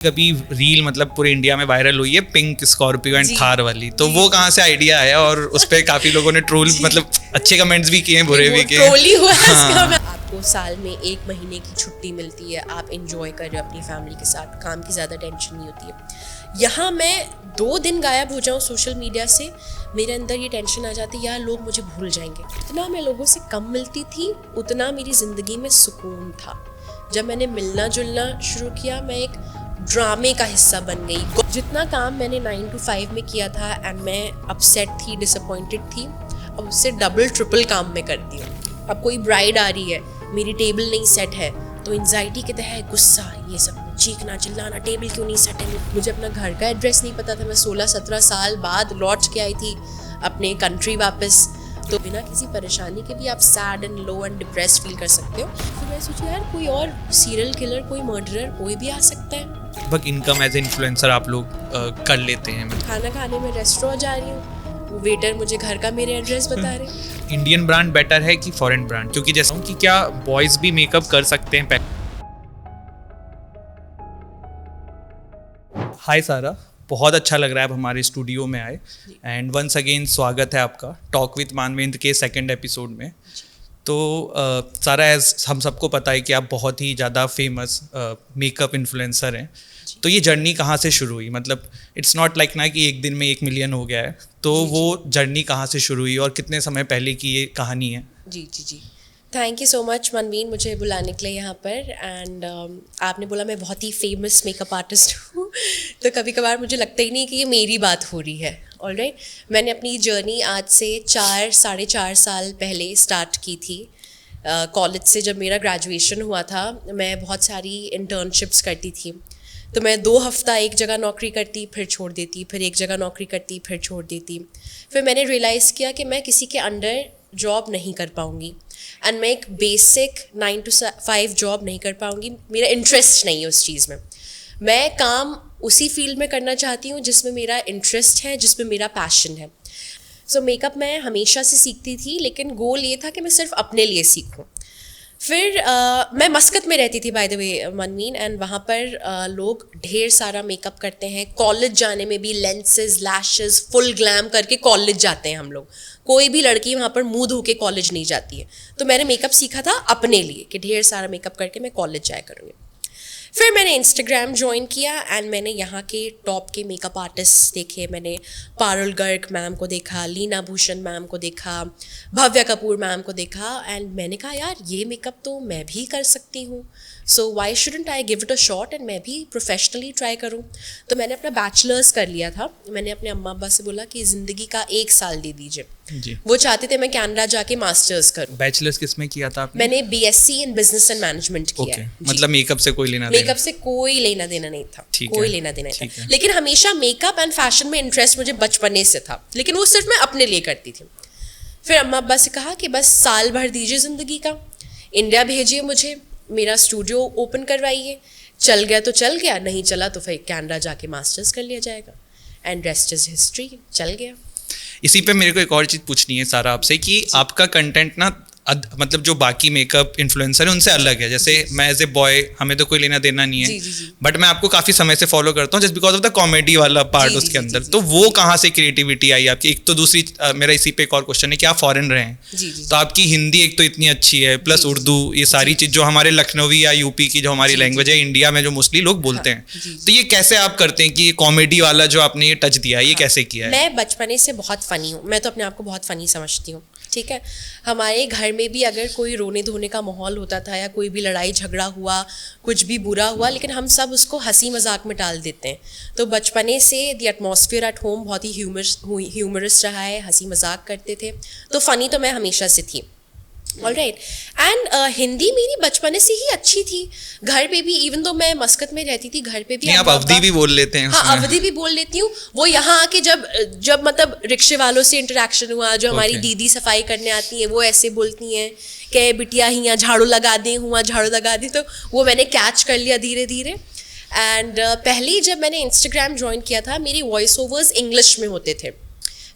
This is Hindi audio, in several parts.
कभी रील मतलब पूरे इंडिया में वायरल हुई है पिंक स्कॉर्पियो एंड थार वाली, तो वो कहाँ से आइडिया आया और उस पर काफी लोगों ने ट्रोल मतलब अच्छे कमेंट्स भी किए हैं बुरे भी किए हैं। ट्रोल ही हुआ है इसका। आपको साल में 1 महीने की छुट्टी मिलती है, आप एंजॉय कर रहे हो अपनी फैमिली के साथ, काम की ज़्यादा टेंशन नहीं होती है। यहाँ मैं 2 दिन गायब हो जाऊँ सोशल मीडिया से, मेरे अंदर ये टेंशन आ जाती है यार लोग मुझे भूल जाएंगे। इतना मैं लोगों से कम मिलती थी उतना मेरी ज़िंदगी में सुकून था। जब मैंने मिलना जुलना शुरू किया मैं एक ड्रामे का हिस्सा बन गई। जितना काम मैंने 9 to 5 में किया था एंड मैं अपसेट थी, डिसअपॉइंटेड थी, अब उससे डबल ट्रिपल काम में करती हूँ। अब कोई ब्राइड आ रही है, मेरी टेबल नहीं सेट है तो एंजाइटी के तहत गुस्सा, ये सब चीखना चिल्लाना, टेबल क्यों नहीं सेट है। मुझे अपना घर का एड्रेस नहीं पता था। मैं 16-17 साल बाद लौट के आई थी अपने कंट्री वापस। तो बिना किसी परेशानी के भी आप sad and low and depressed feel कर सकते हो। फिर मैं सोची यार कोई और सीरियल किलर, कोई मर्डरर, कोई भी आ सकता है। लगभग इनकम एज इन्फ्लुएंसर आप लोग कर लेते हैं। खाना खाने में रेस्टोरेंट जा रही हूँ, वेटर मुझे घर का मेरे एड्रेस बता रहे हैं। इंडियन ब्रांड बेटर है कि फॉरेन ब्रांड? क्योंकि जैसा कि क्या बॉयज भी मेकअप कर सकते हैं? हाय सारा, बहुत अच्छा लग रहा है आप हमारे स्टूडियो में आए एंड वंस अगेन स्वागत है आपका टॉक विद मानवेंद्र के 2nd एपिसोड में। तो सारा एज हम सबको पता है कि आप बहुत ही ज़्यादा फेमस मेकअप इन्फ्लुएंसर हैं। तो ये जर्नी कहाँ से शुरू हुई? मतलब इट्स नॉट लाइक ना कि एक दिन में 1 मिलियन हो गया है, तो वो जर्नी कहाँ से शुरू हुई और कितने समय पहले की ये कहानी है? जी थैंक यू सो मच मनवीन मुझे बुलाने के लिए यहाँ पर। एंड आपने बोला मैं बहुत ही फेमस मेकअप आर्टिस्ट हूँ तो कभी कभार मुझे लगता ही नहीं कि ये मेरी बात हो रही है। ऑलराइट, मैंने अपनी जर्नी आज से 4-4.5 साल पहले स्टार्ट की थी। कॉलेज से जब मेरा ग्रेजुएशन हुआ था मैं बहुत सारी इंटर्नशिप्स करती थी। तो मैं 2 हफ्ता एक जगह नौकरी करती, फिर छोड़ देती, फिर एक जगह नौकरी करती, फिर छोड़ देती। फिर मैंने रियलाइज़ किया कि मैं किसी के अंडर जॉब नहीं कर पाऊँगी एंड मैं एक बेसिक 9 to 5 जॉब नहीं कर पाऊँगी। मेरा इंटरेस्ट नहीं है उस चीज़ में। मैं काम उसी फील्ड में करना चाहती हूँ जिसमें मेरा इंटरेस्ट है, जिसमें मेरा पैशन है। सो मेकअप मैं हमेशा से सीखती थी, लेकिन गोल ये था कि मैं सिर्फ अपने लिए सीखूँ। फिर मैं मस्कत में रहती थी बाय द वे मनवीन, एंड वहाँ पर लोग ढेर सारा मेकअप करते हैं। कॉलेज जाने में भी लेंसेज, लैशेस, फुल ग्लैम करके कॉलेज जाते हैं हम लोग। कोई भी लड़की वहाँ पर मुँह धो के कॉलेज नहीं जाती है। तो मैंने मेकअप सीखा था अपने लिए कि ढेर सारा मेकअप करके मैं कॉलेज जाया करूँगी। फिर मैंने इंस्टाग्राम ज्वाइन किया एंड मैंने यहाँ के टॉप के मेकअप आर्टिस्ट देखे। मैंने पारुल गर्ग मैम को देखा, लीना भूषण मैम को देखा, भव्या कपूर मैम को देखा एंड मैंने कहा यार ये मेकअप तो मैं भी कर सकती हूँ। So why shouldn't I give it a shot and मैं भी प्रोफेशनली ट्राई करूँ। तो मैंने अपना बैचलर्स कर लिया था। मैंने अपने अम्मा अब्बा से बोला कि ज़िंदगी का 1 साल दे दीजिए जी। वो चाहते थे मैं कनाडा जाके मास्टर्स करूँ। बैचलर्स किस में किया था आपने? मैंने BSc in business and management किया है। मतलब मेकअप से कोई लेना मेकअप से कोई लेना देना नहीं था, कोई लेना देना नहीं था। लेकिन हमेशा मेकअप एंड फैशन में इंटरेस्ट मुझे बचपने से था, लेकिन वो सिर्फ मैं अपने लिए करती थी। फिर अम्मा अब्बा से कहा कि बस साल भर दीजिए ज़िंदगी का, इंडिया भेजिए मुझे, मेरा स्टूडियो ओपन करवाइए। चल गया तो चल गया, नहीं चला तो फिर कनाडा जाके मास्टर्स कर लिया जाएगा एंड रेस्ट इज हिस्ट्री। चल गया। इसी पे मेरे को एक और चीज़ पूछनी है सारा आपसे कि आपका कंटेंट ना मतलब जो बाकी मेकअप इन्फ्लुएंसर है उनसे अलग है। जैसे मैं एज ए बॉय, हमें तो कोई लेना देना नहीं है, बट मैं आपको काफ़ी समय से फॉलो करता हूँ just because of the comedy वाला पार्ट उसके अंदर। तो वो कहाँ से क्रिएटिविटी आई आपकी? एक तो दूसरी मेरा इसी पे एक और क्वेश्चन है कि आप फॉरेन रहे हैं, तो आपकी हिंदी एक तो इतनी अच्छी है, प्लस उर्दू, ये सारी चीज़ जो हमारे लखनवी या यूपी की जो हमारी लैंग्वेज है, इंडिया में जो मोस्टली लोग बोलते हैं, तो ये कैसे आप करते हैं कि ये कॉमेडी वाला जो आपने ये टच दिया है, ये कैसे किया है? मैं बचपने से बहुत फ़नी हूँ, मैं तो अपने आप को बहुत फ़नी समझती हूँ। ठीक है, हमारे घर में भी अगर कोई रोने धोने का माहौल होता था या कोई भी लड़ाई झगड़ा हुआ, कुछ भी बुरा हुआ, लेकिन हम सब उसको हंसी मजाक में टाल देते हैं। तो बचपने से द एटमॉस्फेयर एट होम बहुत ही ह्यूमरस रहा है, हंसी मजाक करते थे, तो फ़नी तो मैं हमेशा से थी। ऑलराइट, एंड हिंदी मेरी बचपने से ही अच्छी थी। घर पे भी, इवन तो मैं मस्कत में रहती थी, घर पे भी आप अवधी भी बोल लेते हैं? हाँ, अवधी भी बोल लेती हूँ। वो यहाँ आके जब मतलब रिक्शे वालों से इंटरेक्शन हुआ, जो हमारी दीदी सफाई करने आती हैं वो ऐसे बोलती हैं कि बिटिया ही यहाँ झाड़ू लगा दें, हुआ झाड़ू लगा दी, तो वो मैंने कैच कर लिया धीरे धीरे। एंड पहले जब मैंने इंस्टाग्राम ज्वाइन किया था मेरी वॉइस ओवर्स इंग्लिश में होते थे।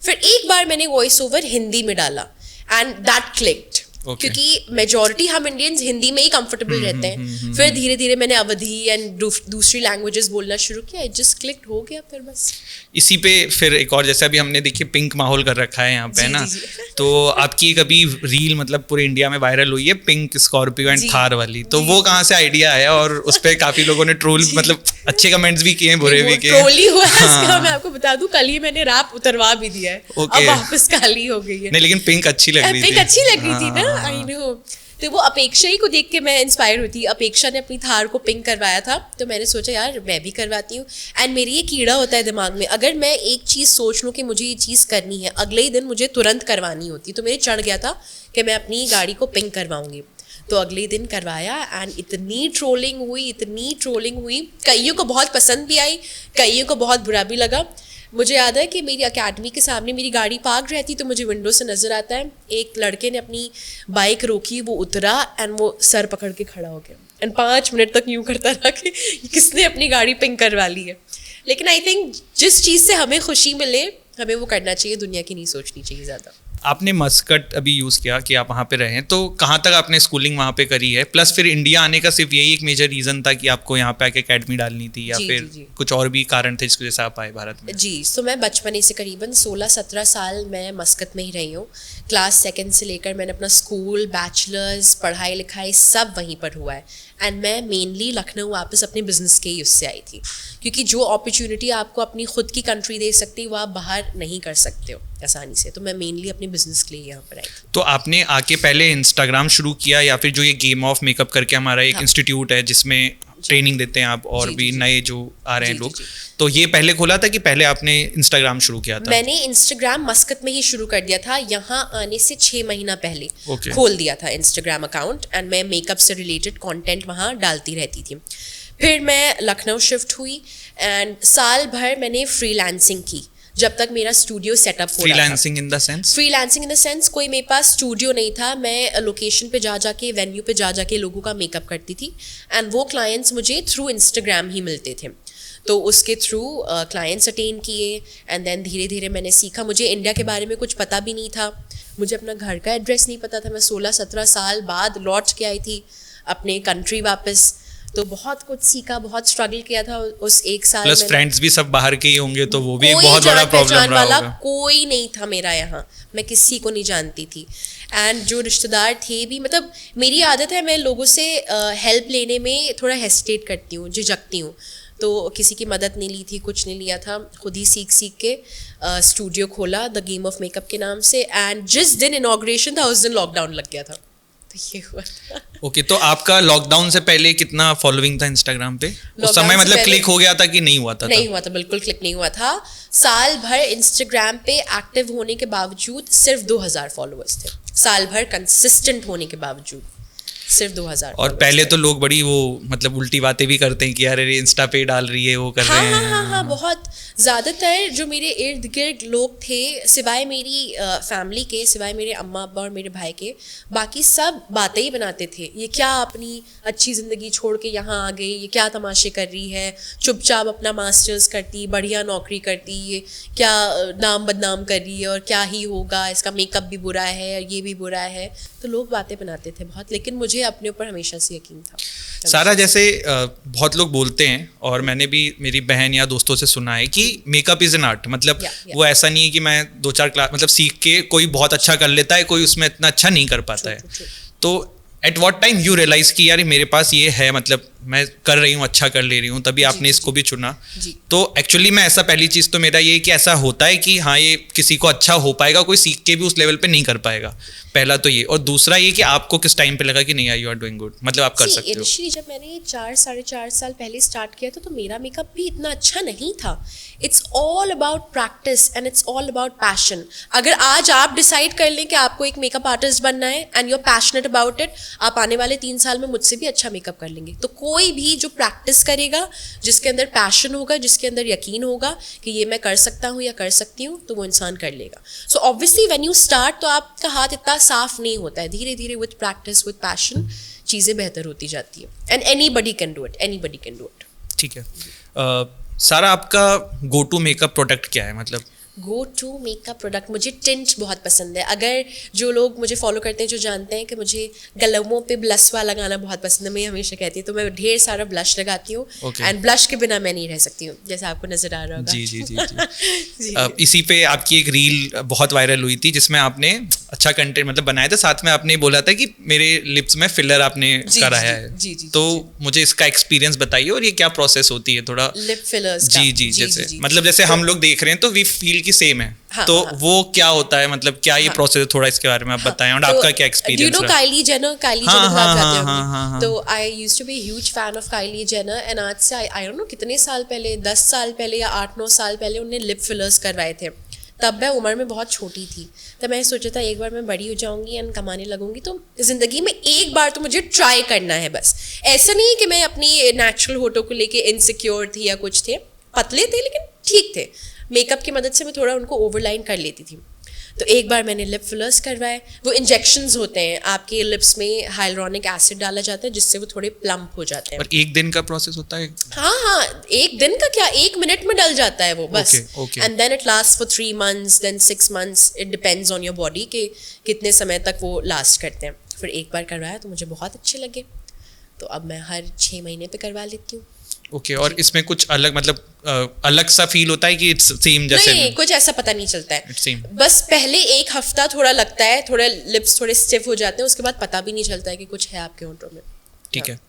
फिर एक बार मैंने वॉइस ओवर हिंदी में डाला एंड दैट क्लिक्ड। Okay. क्योंकि मेजॉरिटी हम इंडियंस हिंदी में ही कंफर्टेबल रहते हैं। फिर धीरे धीरे मैंने अवधी एंड दूसरी लैंग्वेजेस बोलना शुरू किया, इट जस्ट क्लिक्ड हो गया फिर बस। इसी पे फिर एक और, जैसे अभी हमने देखिए पिंक माहौल कर रखा है यहाँ पे, है ना, तो आपकी कभी रील मतलब पूरे इंडिया में वायरल हुई है पिंक स्कॉर्पियो एंड थार वाली, तो वो कहाँ से आइडिया आया? और उस पे काफी लोगों ने ट्रोल मतलब अच्छे कमेंट्स भी किए, बुरे भी किए। ट्रोल ही हुआ है इसका, मैं आपको बता दूं, कल ही मैंने रैप उतरवा भी दिया है। अब वापस काली हो गई है। नहीं लेकिन पिंक अच्छी लग रही थी। पिंक अच्छी लग रही थी ना, आई नो। तो वो अपेक्षा ही को देख के मैं इंस्पायर हुई थी। अपेक्षा ने अपनी थार को पिंक करवाया था, तो मैंने सोचा यार मैं भी करवाती हूँ। एंड मेरी ये कीड़ा होता है दिमाग में, अगर मैं एक चीज़ सोच लूँ कि मुझे ये चीज़ करनी है, अगले ही दिन मुझे तुरंत करवानी होती। तो मेरे चढ़ गया था कि मैं अपनी गाड़ी को पिंक करवाऊंगी। तो अगले ही दिन करवाया एंड इतनी ट्रोलिंग हुई। कईयों को बहुत पसंद भी आई, कईयों को बहुत बुरा भी लगा। मुझे याद है कि मेरी अकेडमी के सामने मेरी गाड़ी पार्क रहती, तो मुझे विंडो से नज़र आता है एक लड़के ने अपनी बाइक रोकी, वो उतरा एंड वो सर पकड़ के खड़ा हो गया एंड 5 मिनट तक यूँ करता रहा कि किसने अपनी गाड़ी पिंक करवा ली है। लेकिन आई थिंक जिस चीज़ से हमें खुशी मिले हमें वो करना चाहिए, दुनिया की नहीं सोचनी चाहिए ज़्यादा। आपने मस्कट अभी यूज़ किया कि आप वहाँ पे रहें, तो कहाँ तक आपने स्कूलिंग वहाँ पे करी है? प्लस फिर इंडिया आने का सिर्फ यही एक मेजर रीज़न था कि आपको यहाँ पे आके अकेडमी डालनी थी, या फिर कुछ और भी कारण थे जिसकी वजह से आप आए भारत में? जी, तो मैं बचपन से करीबन 16-17 साल मैं मस्कत में ही रही हूँ। क्लास 2 से लेकर मैंने अपना स्कूल, बैचलर्स, पढ़ाई लिखाई सब वहीं पर हुआ है। एंड मैं मेनली लखनऊ वापस अपने बिजनेस के ही उससे आई थी, क्योंकि जो अपॉर्चुनिटी आपको अपनी खुद की कंट्री दे सकती है वो आप बाहर नहीं कर सकते हो आसानी से। तो मैं मेनली अपने बिजनेस के लिए यहाँ पर आई थी। तो आपने आके पहले इंस्टाग्राम शुरू किया, या फिर जो ये गेम ऑफ मेकअप करके हमारा एक इंस्टीट्यूट है जिसमें ट्रेनिंग देते हैं आप, और भी नए जो आ रहे हैं लोग, तो ये पहले खोला था कि पहले आपने इंस्टाग्राम शुरू किया था? मैंने इंस्टाग्राम मस्कत में ही शुरू कर दिया था, यहाँ आने से 6 महीना पहले खोल दिया था इंस्टाग्राम अकाउंट। एंड मैं मेकअप से रिलेटेड कंटेंट वहाँ डालती रहती थी। फिर मैं लखनऊ शिफ्ट हुई एंड साल भर मैंने फ्रीलांसिंग की जब तक मेरा स्टूडियो सेटअप हो रहा था। Freelancing in the sense? Freelancing in the sense कोई मेरे पास स्टूडियो नहीं था, मैं लोकेशन पे जा जाके, वेन्यू पे जा जाके लोगों का मेकअप करती थी एंड वो क्लाइंट्स मुझे थ्रू इंस्टाग्राम ही मिलते थे। तो उसके थ्रू क्लाइंट्स अटेंड किए एंड देन धीरे धीरे मैंने सीखा। मुझे इंडिया के बारे में कुछ पता भी नहीं था, मुझे अपना घर का एड्रेस नहीं पता था। मैं 16-17 साल बाद लौट के आई थी अपने कंट्री वापस, तो बहुत कुछ सीखा, बहुत स्ट्रगल किया था उस 1 साल में। प्लस फ्रेंड्स भी सब बाहर के ही होंगे, तो वो भी एक बहुत बड़ा प्रॉब्लम रहा होगा। कोई नहीं था मेरा यहाँ, मैं किसी को नहीं जानती थी। एंड जो रिश्तेदार थे भी, मतलब मेरी आदत है मैं लोगों से हेल्प लेने में थोड़ा हेसिटेट करती हूँ, झिझकती हूँ। तो किसी की मदद नहीं ली थी, कुछ नहीं लिया था, खुद ही सीख के स्टूडियो खोला द गेम ऑफ मेकअप के नाम से। एंड जिस दिन इनॉग्रेशन था उस दिन लॉकडाउन लग गया था, ये हुआ था। ओके, तो आपका लॉकडाउन से पहले कितना फॉलोइंग था इंस्टाग्राम पे? उस समय मतलब क्लिक हो गया था कि नहीं हुआ था? नहीं हुआ था, बिल्कुल क्लिक नहीं हुआ था। साल भर इंस्टाग्राम पे एक्टिव होने के बावजूद सिर्फ 2000 फॉलोअर्स थे, साल भर कंसिस्टेंट होने के बावजूद सिर्फ 2000। और पहले तो लोग बड़ी वो मतलब उल्टी बातें भी करते हैं कि यार इंस्टा पे डाल रही है, वो कर रहे हैं। हाँ, बहुत ज़्यादातर जो मेरे इर्द गिर्द लोग थे, सिवाय मेरी फैमिली के, सिवाय मेरे अम्मा अब्बा और मेरे भाई के, बाकी सब बातें ही बनाते थे। ये क्या अपनी अच्छी ज़िंदगी छोड़ के यहाँ आ गई, ये क्या तमाशे कर रही है, चुपचाप अपना मास्टर्स करती, बढ़िया नौकरी करती, ये क्या नाम बदनाम कर रही है, और क्या ही होगा, इसका मेकअप भी बुरा है और ये भी बुरा है। तो लोग बातें बनाते थे बहुत, लेकिन मुझे अपने ऊपर हमेशा से यकीन था। सारा, जैसे बहुत लोग बोलते हैं और मैंने भी मेरी बहन या दोस्तों से सुना है कि मेकअप इज एन आर्ट, मतलब वो ऐसा नहीं है कि मैं 2-4 क्लास मतलब सीख के कोई बहुत अच्छा कर लेता है, कोई उसमें इतना अच्छा नहीं कर पाता है। तो at what time you realise कि यार मेरे पास ये है, मतलब मैं कर रही हूँ, अच्छा कर ले रही हूँ, तभी आपने इसको भी चुना? तो एक्चुअली मैं ऐसा, पहली चीज़ तो मेरा ये कि ऐसा होता है कि हाँ ये किसी को अच्छा हो पाएगा, कोई सीख के भी उस लेवल पे नहीं कर पाएगा, पहला तो ये। और दूसरा ये कि आपको किस टाइम पे लगा कि नहीं यार यू आर डूइंग गुड, मतलब आप कर सकते हो? इनिशियली जब मैंने 4-4.5 साल पहले स्टार्ट किया था तो मेरा मेकअप भी इतना अच्छा नहीं था। It's all about practice and it's all about passion. अगर आज आप डिसाइड कर लें कि आपको एक मेकअप आर्टिस्ट बनना है and you are passionate about it, आप आने वाले 3 साल में मुझसे भी अच्छा मेकअप कर लेंगे। तो कोई भी जो प्रैक्टिस करेगा, जिसके अंदर पैशन होगा, जिसके अंदर यकीन होगा कि ये मैं कर सकता हूँ या कर सकती हूँ, तो वो इंसान कर लेगा। So obviously when you start तो आपका हाथ इतना साफ नहीं होता है, धीरे धीरे विद प्रैक्टिस विद पैशन चीज़ें बेहतर होती जाती है। And anybody can do it, ठीक है। सारा, आपका गो टू मेकअप प्रोडक्ट क्या है? मतलब गो टू मेकअप प्रोडक्ट, मुझे टिंट बहुत पसंद है. अगर जो लोग मुझे फॉलो करते हैं, जो जानते हैं कि मुझे गलमों पे ब्लशवा लगाना बहुत पसंद है, मैं हमेशा कहती हूँ, तो मैं ढेर सारा ब्लश लगाती हूँ. एंड ब्लश के बिना मैं नहीं रह सकती हूँ, जैसे आपको नजर आ रहा होगा. जी जी जी जी. इसी पे आपकी एक रील बहुत वायरल हुई थी जिसमें आपने अच्छा कंटेंट मतलब बनाया था, साथ में आपने बोला था कि मेरे लिप्स में फिलर आपने कराया है. जी जी. तो मुझे इसका एक्सपीरियंस बताइए और ये क्या प्रोसेस होती है थोड़ा. Lip fillers. जी जी. जैसे मतलब जैसे हम लोग देख रहे हैं तो वी फील की सेम है. हाँ, तो हाँ. वो क्या होता है, मतलब क्या ये प्रोसेस है, थोड़ा इसके बारे में आप बताएं. और आपका क्या एक्सपीरियंस रहा? काइली जेनर आप जानते होंगे. तो I used to be huge fan of Kylie Jenner. And आज से आई डोंट नो कितने साल पहले, 10 साल पहले या 8-9 साल पहले उन्होंने लिप फिलर्स करवाए थे. तब मैं उम्र में बहुत छोटी थी. तब मैंने सोचा था एक बार मैं बड़ी हो जाऊंगी एंड कमाने लगूंगी तो ज़िंदगी में एक बार तो मुझे ट्राई करना है बस. ऐसा नहीं है कि मैं अपनी नेचुरल होठों को लेके इनसिक्योर थी या कुछ थे. पतले थे लेकिन ठीक थे. मेकअप की मदद से मैं थोड़ा उनको ओवरलाइन कर लेती थी. तो एक बार मैंने लिप फिलर्स करवाए. वो इंजेक्शंस होते हैं, आपके लिप्स में हाइलुरोनिक एसिड डाला जाता है जिससे वो थोड़े प्लम्प हो जाते हैं. और एक दिन का प्रोसेस होता है? हाँ, एक दिन का क्या, 1 मिनट में डल जाता है वो बस. And then it last for 3 months, then 6 months. It depends on your body कि कितने समय तक वो लास्ट करते हैं. फिर एक बार करवाया तो मुझे बहुत अच्छे लगे, तो अब मैं हर 6 महीने पे करवा लेती हूँ. ओके. और इसमें कुछ अलग मतलब अलग सा फील होता है कि इट्स सेम जैसे? नहीं, कुछ ऐसा पता नहीं चलता है. बस पहले 1 हफ्ता थोड़ा लगता है, थोड़े लिप्स थोड़े स्टिफ हो जाते हैं, उसके बाद पता भी नहीं चलता है कि कुछ है आपके होंठों में. ठीक है.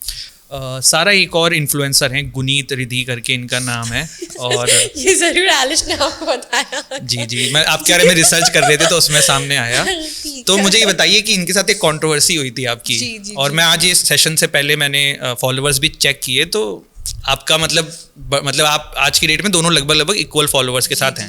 सारा एक और इन्फ्लुएंसर हैं, गुनीत रिद्धि करके इनका नाम है. और ये जरूर आलिश ने आपको बताया. जी जी, मैं आपके बारे में रिसर्च कर रहे थे तो उसमें सामने आया. तो मुझे ये बताइए कि इनके साथ एक कंट्रोवर्सी हुई थी आपकी. जी, और मैं आज ये सेशन से पहले मैंने फॉलोअर्स भी चेक किए, तो आपका मतलब आप आज की डेट में दोनों लगभग इक्वल फॉलोअर्स के साथ हैं.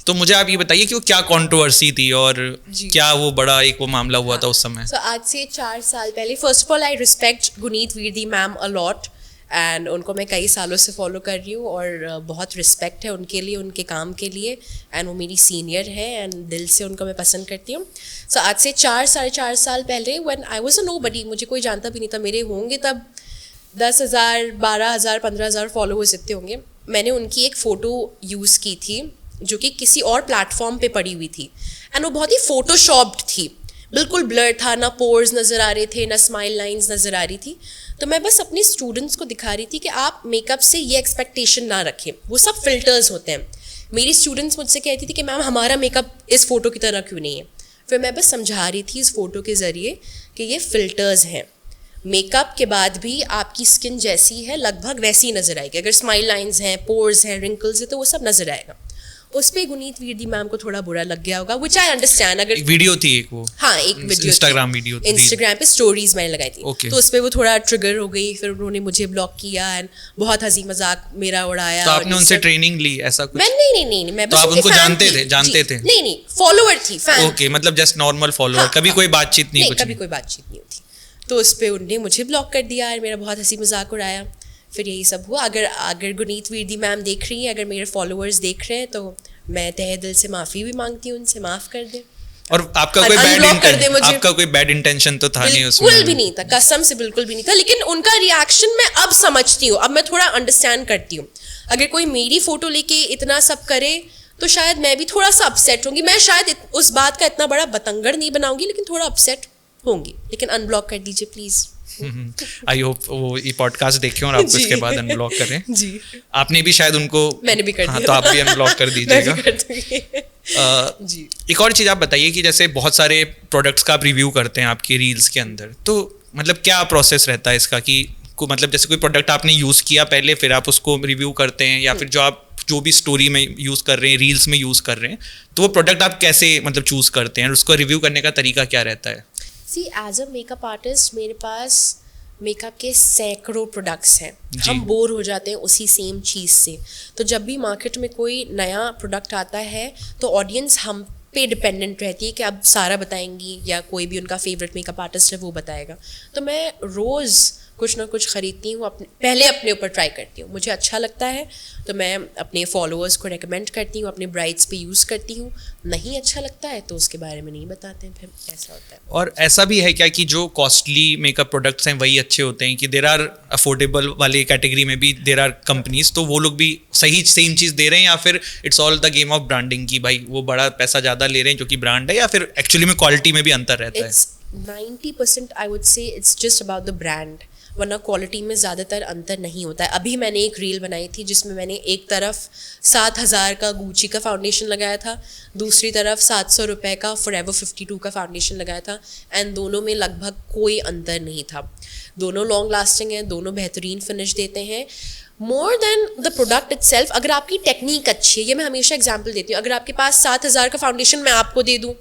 तो मुझे आप ये बताइए कि वो क्या कंट्रोवर्सी थी और क्या वो बड़ा एक वो मामला हुआ था उस समय. आज से 4 साल पहले, first of all I respect Guneet Virdi ma'am a lot. And उनको मैं कई सालों से फॉलो कर रही हूँ और बहुत रिस्पेक्ट है उनके लिए, उनके काम के लिए. एंड वो मेरी सीनियर है एंड दिल से उनको मैं पसंद करती हूँ. सो आज से 4-4.5 साल पहले when I was a nobody, मुझे कोई जानता भी नहीं था. मेरे होंगे तब 10,000, 12,000, 15,000 फॉलोअर्स इतने होंगे. मैंने उनकी एक फ़ोटो यूज़ की थी जो कि किसी और प्लेटफॉर्म पे पड़ी हुई थी. एंड वो बहुत ही फोटोशॉप्ड थी, बिल्कुल ब्लर था, ना पोर्स नज़र आ रहे थे, ना स्माइल लाइंस नज़र आ रही थी. तो मैं बस अपने स्टूडेंट्स को दिखा रही थी कि आप मेकअप से ये एक्सपेक्टेशन ना रखें, वो सब फिल्टर्स होते हैं. मेरी स्टूडेंट्स मुझसे कहती थी कि मैम हमारा मेकअप इस फ़ोटो की तरह क्यों नहीं है. फिर मैं बस समझा रही थी इस फ़ोटो के ज़रिए कि ये फ़िल्टर्स हैं. मेकअप के बाद भी आपकी स्किन जैसी है लगभग वैसी ही नज़र आएगी. अगर स्माइल लाइंस हैं, पोर्स हैं, रिंकल्स हैं, तो वो सब नज़र आएगा. उस पे गुनीत विरदी मैम को थोड़ा बुरा लग गया होगा, विच आई अंडरस्टैंड. अगर एक वीडियो थी एक वो, हाँ एक वीडियो, इंस्टाग्राम वीडियो, इंस्टाग्राम पे स्टोरीज मैंने लगाई थी. तो उस पर वो थोड़ा ट्रिगर हो गई. फिर उन्होंने मुझे ब्लॉक किया एंड बहुत हंसी मजाक मेरा उड़ाया. तो आपने उनसे ट्रेनिंग ली ऐसा कुछ? नहीं, मैं तो आप उनको जानते थे? नहीं, फॉलोअर थी, फैन. ओके, मतलब जस्ट नॉर्मल फॉलोअर. कभी कोई बातचीत नहीं? कभी कोई बातचीत नहीं होती. तो उस पर उनने मुझे ब्लॉक कर दिया और मेरा बहुत हंसी मजाक उड़ाया. फिर यही सब हुआ. अगर गुनीत विरदी मैम देख रही हैं, अगर मेरे फॉलोअर्स देख रहे हैं, तो मैं तहे दिल से माफ़ी भी मांगती हूँ उनसे, माफ़ कर दे. और आपका कोई बैड इंटेंशन तो था नहीं उसमें? बिल्कुल भी नहीं था, कसम से बिल्कुल भी नहीं था. लेकिन उनका रिएक्शन मैं अब समझती हूँ, अब मैं थोड़ा अंडरस्टैंड करती हूँ. अगर कोई मेरी फ़ोटो लेके इतना सब करे तो शायद मैं भी थोड़ा सा अपसेट होंगी. मैं शायद उस बात का इतना बड़ा बतंगड़ नहीं बनाऊंगी, लेकिन थोड़ा अपसेट होंगी. लेकिन अनब्लॉक कर दीजिए प्लीज़. आई होप वो ये पॉडकास्ट देखें और आपको इसके बाद अनब्लॉक करें. जी. आपने भी शायद उनको, मैंने भी कर दिया. हाँ, तो आप भी अनब्लॉक कर दीजिएगा. जी. एक और चीज़ आप बताइए कि जैसे बहुत सारे प्रोडक्ट्स का आप रिव्यू करते हैं आपकी रील्स के अंदर, तो मतलब क्या प्रोसेस रहता है इसका कि मतलब जैसे कोई प्रोडक्ट आपने यूज़ किया पहले, फिर आप उसको रिव्यू करते हैं, या फिर जो भी स्टोरी में यूज़ कर रहे हैं, रील्स में यूज़ कर रहे हैं, तो वो प्रोडक्ट आप कैसे मतलब चूज़ करते हैं, उसको रिव्यू करने का तरीका क्या रहता है? सी एज अ मेकअप आर्टिस्ट मेरे पास मेकअप के सैकड़ों प्रोडक्ट्स हैं. हम बोर हो जाते हैं उसी सेम चीज़ से. तो जब भी मार्केट में कोई नया प्रोडक्ट आता है तो ऑडियंस हम पे डिपेंडेंट रहती है कि अब सारा बताएंगी या कोई भी उनका फेवरेट मेकअप आर्टिस्ट है वो बताएगा. तो मैं रोज़ कुछ ना कुछ खरीदती हूँ, पहले अपने ऊपर ट्राई करती हूँ, मुझे अच्छा लगता है तो मैं अपने फॉलोअर्स को रेकमेंड करती हूँ, अपने ब्राइड्स पे यूज़ करती हूँ, नहीं अच्छा लगता है तो उसके बारे में नहीं बताते हैं, फिर ऐसा होता है। और ऐसा भी है क्या कि जो कॉस्टली मेकअप प्रोडक्ट्स हैं वही अच्छे होते हैं, कि देर आर अफोर्डेबल वाले कैटेगरी में भी देर आर कंपनीज, तो वो लोग भी सही सेम चीज़ दे रहे हैं, या फिर it's all the game of branding कि भाई वो बड़ा पैसा ज़्यादा ले रहे हैं क्योंकि ब्रांड है, या फिर एक्चुअली में क्वालिटी में भी अंतर रहता है? 90% I would say it's just about the brand, वरना क्वालिटी में ज़्यादातर अंतर नहीं होता है। अभी मैंने एक रील बनाई थी जिसमें मैंने एक तरफ 7,000 का गुची का फाउंडेशन लगाया था, दूसरी तरफ 700 रुपये का फॉरएवर 52 का फाउंडेशन लगाया था, एंड दोनों में लगभग कोई अंतर नहीं था। दोनों लॉन्ग लास्टिंग हैं, दोनों बेहतरीन फिनिश देते हैं। More than the product itself, अगर आपकी टेक्निक अच्छी है, ये मैं हमेशा एग्जाम्पल देती हूँ, अगर आपके पास 7,000 का फाउंडेशन मैं आपको दे दूँ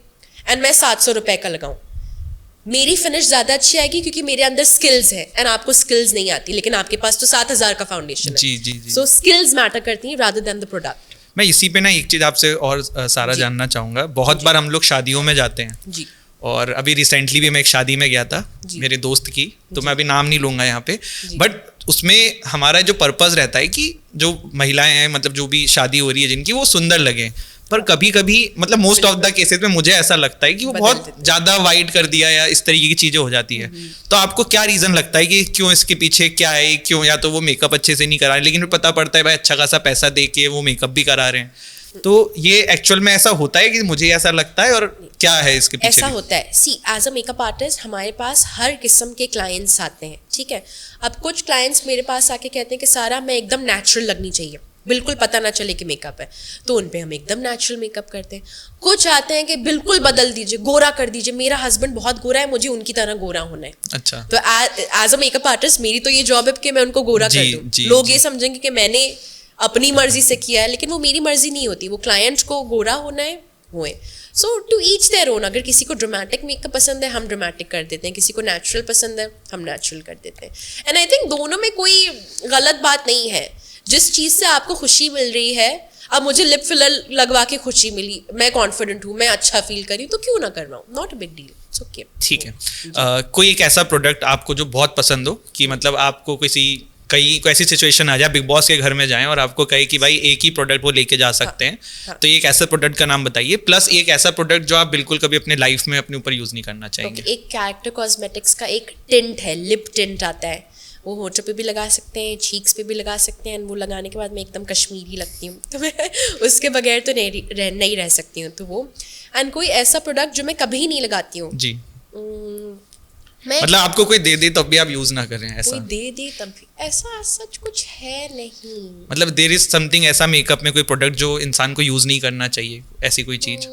एंड मैं 700 रुपये का लगाऊँ, मेरी फिनिश ज़्यादा अच्छी आएगी क्योंकि मेरे अंदर स्किल्स है, एंड आपको स्किल्स नहीं आती, लेकिन आपके पास तो 7,000 का फाउंडेशन है। जी जी जी। सो स्किल्स मैटर करती हैं रादर देन द प्रोडक्ट। मैं इसी पे ना एक चीज़ आपसे और सारा जानना चाहूँगा, बहुत बार हम लोग शादियों में जाते हैं जी, और अभी रिसेंटली भी मैं एक शादी में गया था मेरे दोस्त की, तो मैं अभी नाम नहीं लूँगा यहाँ पे, बट उसमें हमारा जो पर्पस रहता है कि जो महिलाएं हैं, मतलब जो भी शादी हो रही है जिनकी, वो सुंदर लगे, पर कभी कभी मतलब मोस्ट ऑफ द केसेस में मुझे ऐसा लगता है कि वो बहुत ज़्यादा वाइड कर दिया या इस तरीके की चीज़ें हो जाती है। तो आपको क्या रीज़न लगता है कि क्यों इसके पीछे क्या है, क्यों या तो वो मेकअप अच्छे से नहीं करा रहे, लेकिन फिर पता पड़ता है भाई अच्छा खासा पैसा दे के वो मेकअप भी करा रहे हैं, तो ये एक्चुअल में ऐसा होता है कि मुझे ऐसा लगता है, और क्या है इसके पीछे? ऐसा होता है, सी एज अ मेकअप आर्टिस्ट हमारे पास हर किस्म के क्लाइंट्स आते हैं, ठीक है। अब कुछ क्लाइंट्स मेरे पास आके कहते हैं कि सारा मैं एकदम नेचुरल लगनी चाहिए, बिल्कुल पता ना चले कि मेकअप है, तो उन पे हम एकदम नेचुरल मेकअप करते हैं। कुछ आते हैं कि बिल्कुल बदल दीजिए, गोरा कर दीजिए, मेरा हस्बैंड बहुत गोरा है, मुझे उनकी तरह गोरा होना है। अच्छा, तो एज अ मेकअप आर्टिस्ट मेरी तो ये जॉब है कि मैं उनको गोरा कर दूं। लोग ये समझेंगे कि मैंने अपनी मर्जी से किया है, लेकिन वो मेरी मर्जी नहीं होती, वो क्लाइंट को गोरा होना है हुए। सो टू ईच देयर ओन, अगर किसी को ड्रामेटिक मेकअप पसंद है हम ड्रामेटिक कर देते हैं, किसी को नेचुरल पसंद है हम नेचुरल कर देते हैं, एंड आई थिंक दोनों में कोई गलत बात नहीं है। जिस चीज़ से आपको खुशी मिल रही है, अब मुझे लिप फिलर लगवा के खुशी मिली, मैं कॉन्फिडेंट हूँ, मैं अच्छा फील करी, तो क्यों ना करवाऊँ, not a big deal, it's okay. ठीक है। कोई एक ऐसा प्रोडक्ट आपको जो बहुत पसंद हो, कि मतलब आपको कोई ऐसी सिचुएशन आ जाए, बिग बॉस के घर में जाएं और आपको कहे कि भाई एक ही प्रोडक्ट वो लेके जा सकते हैं, तो एक ऐसा प्रोडक्ट का नाम बताइए, प्लस एक ऐसा प्रोडक्ट जो आप बिल्कुल कभी अपने लाइफ में अपने ऊपर यूज नहीं करना चाहेंगे। एक कैरेक्टर कॉस्मेटिक्स का एक टिंट है, लिप टिंट आता है, वो होठों पे भी लगा सकते हैं, चीक्स पे भी लगा सकते हैं, वो लगाने के बाद मैं एकदम कश्मीरी लगती हूँ, तो मैं उसके बगैर तो नहीं रह सकती हूँ, तो वो। एंड कोई ऐसा प्रोडक्ट जो मैं कभी नहीं लगाती हूँ जी, मतलब आपको कोई दे दे तब भी आप यूज ना करें, ऐसा? कोई दे तब भी, ऐसा सच कुछ है नहीं, मतलब देयर इज समथिंग ऐसा मेकअप में कोई प्रोडक्ट जो इंसान को यूज नहीं करना चाहिए, ऐसी कोई चीज?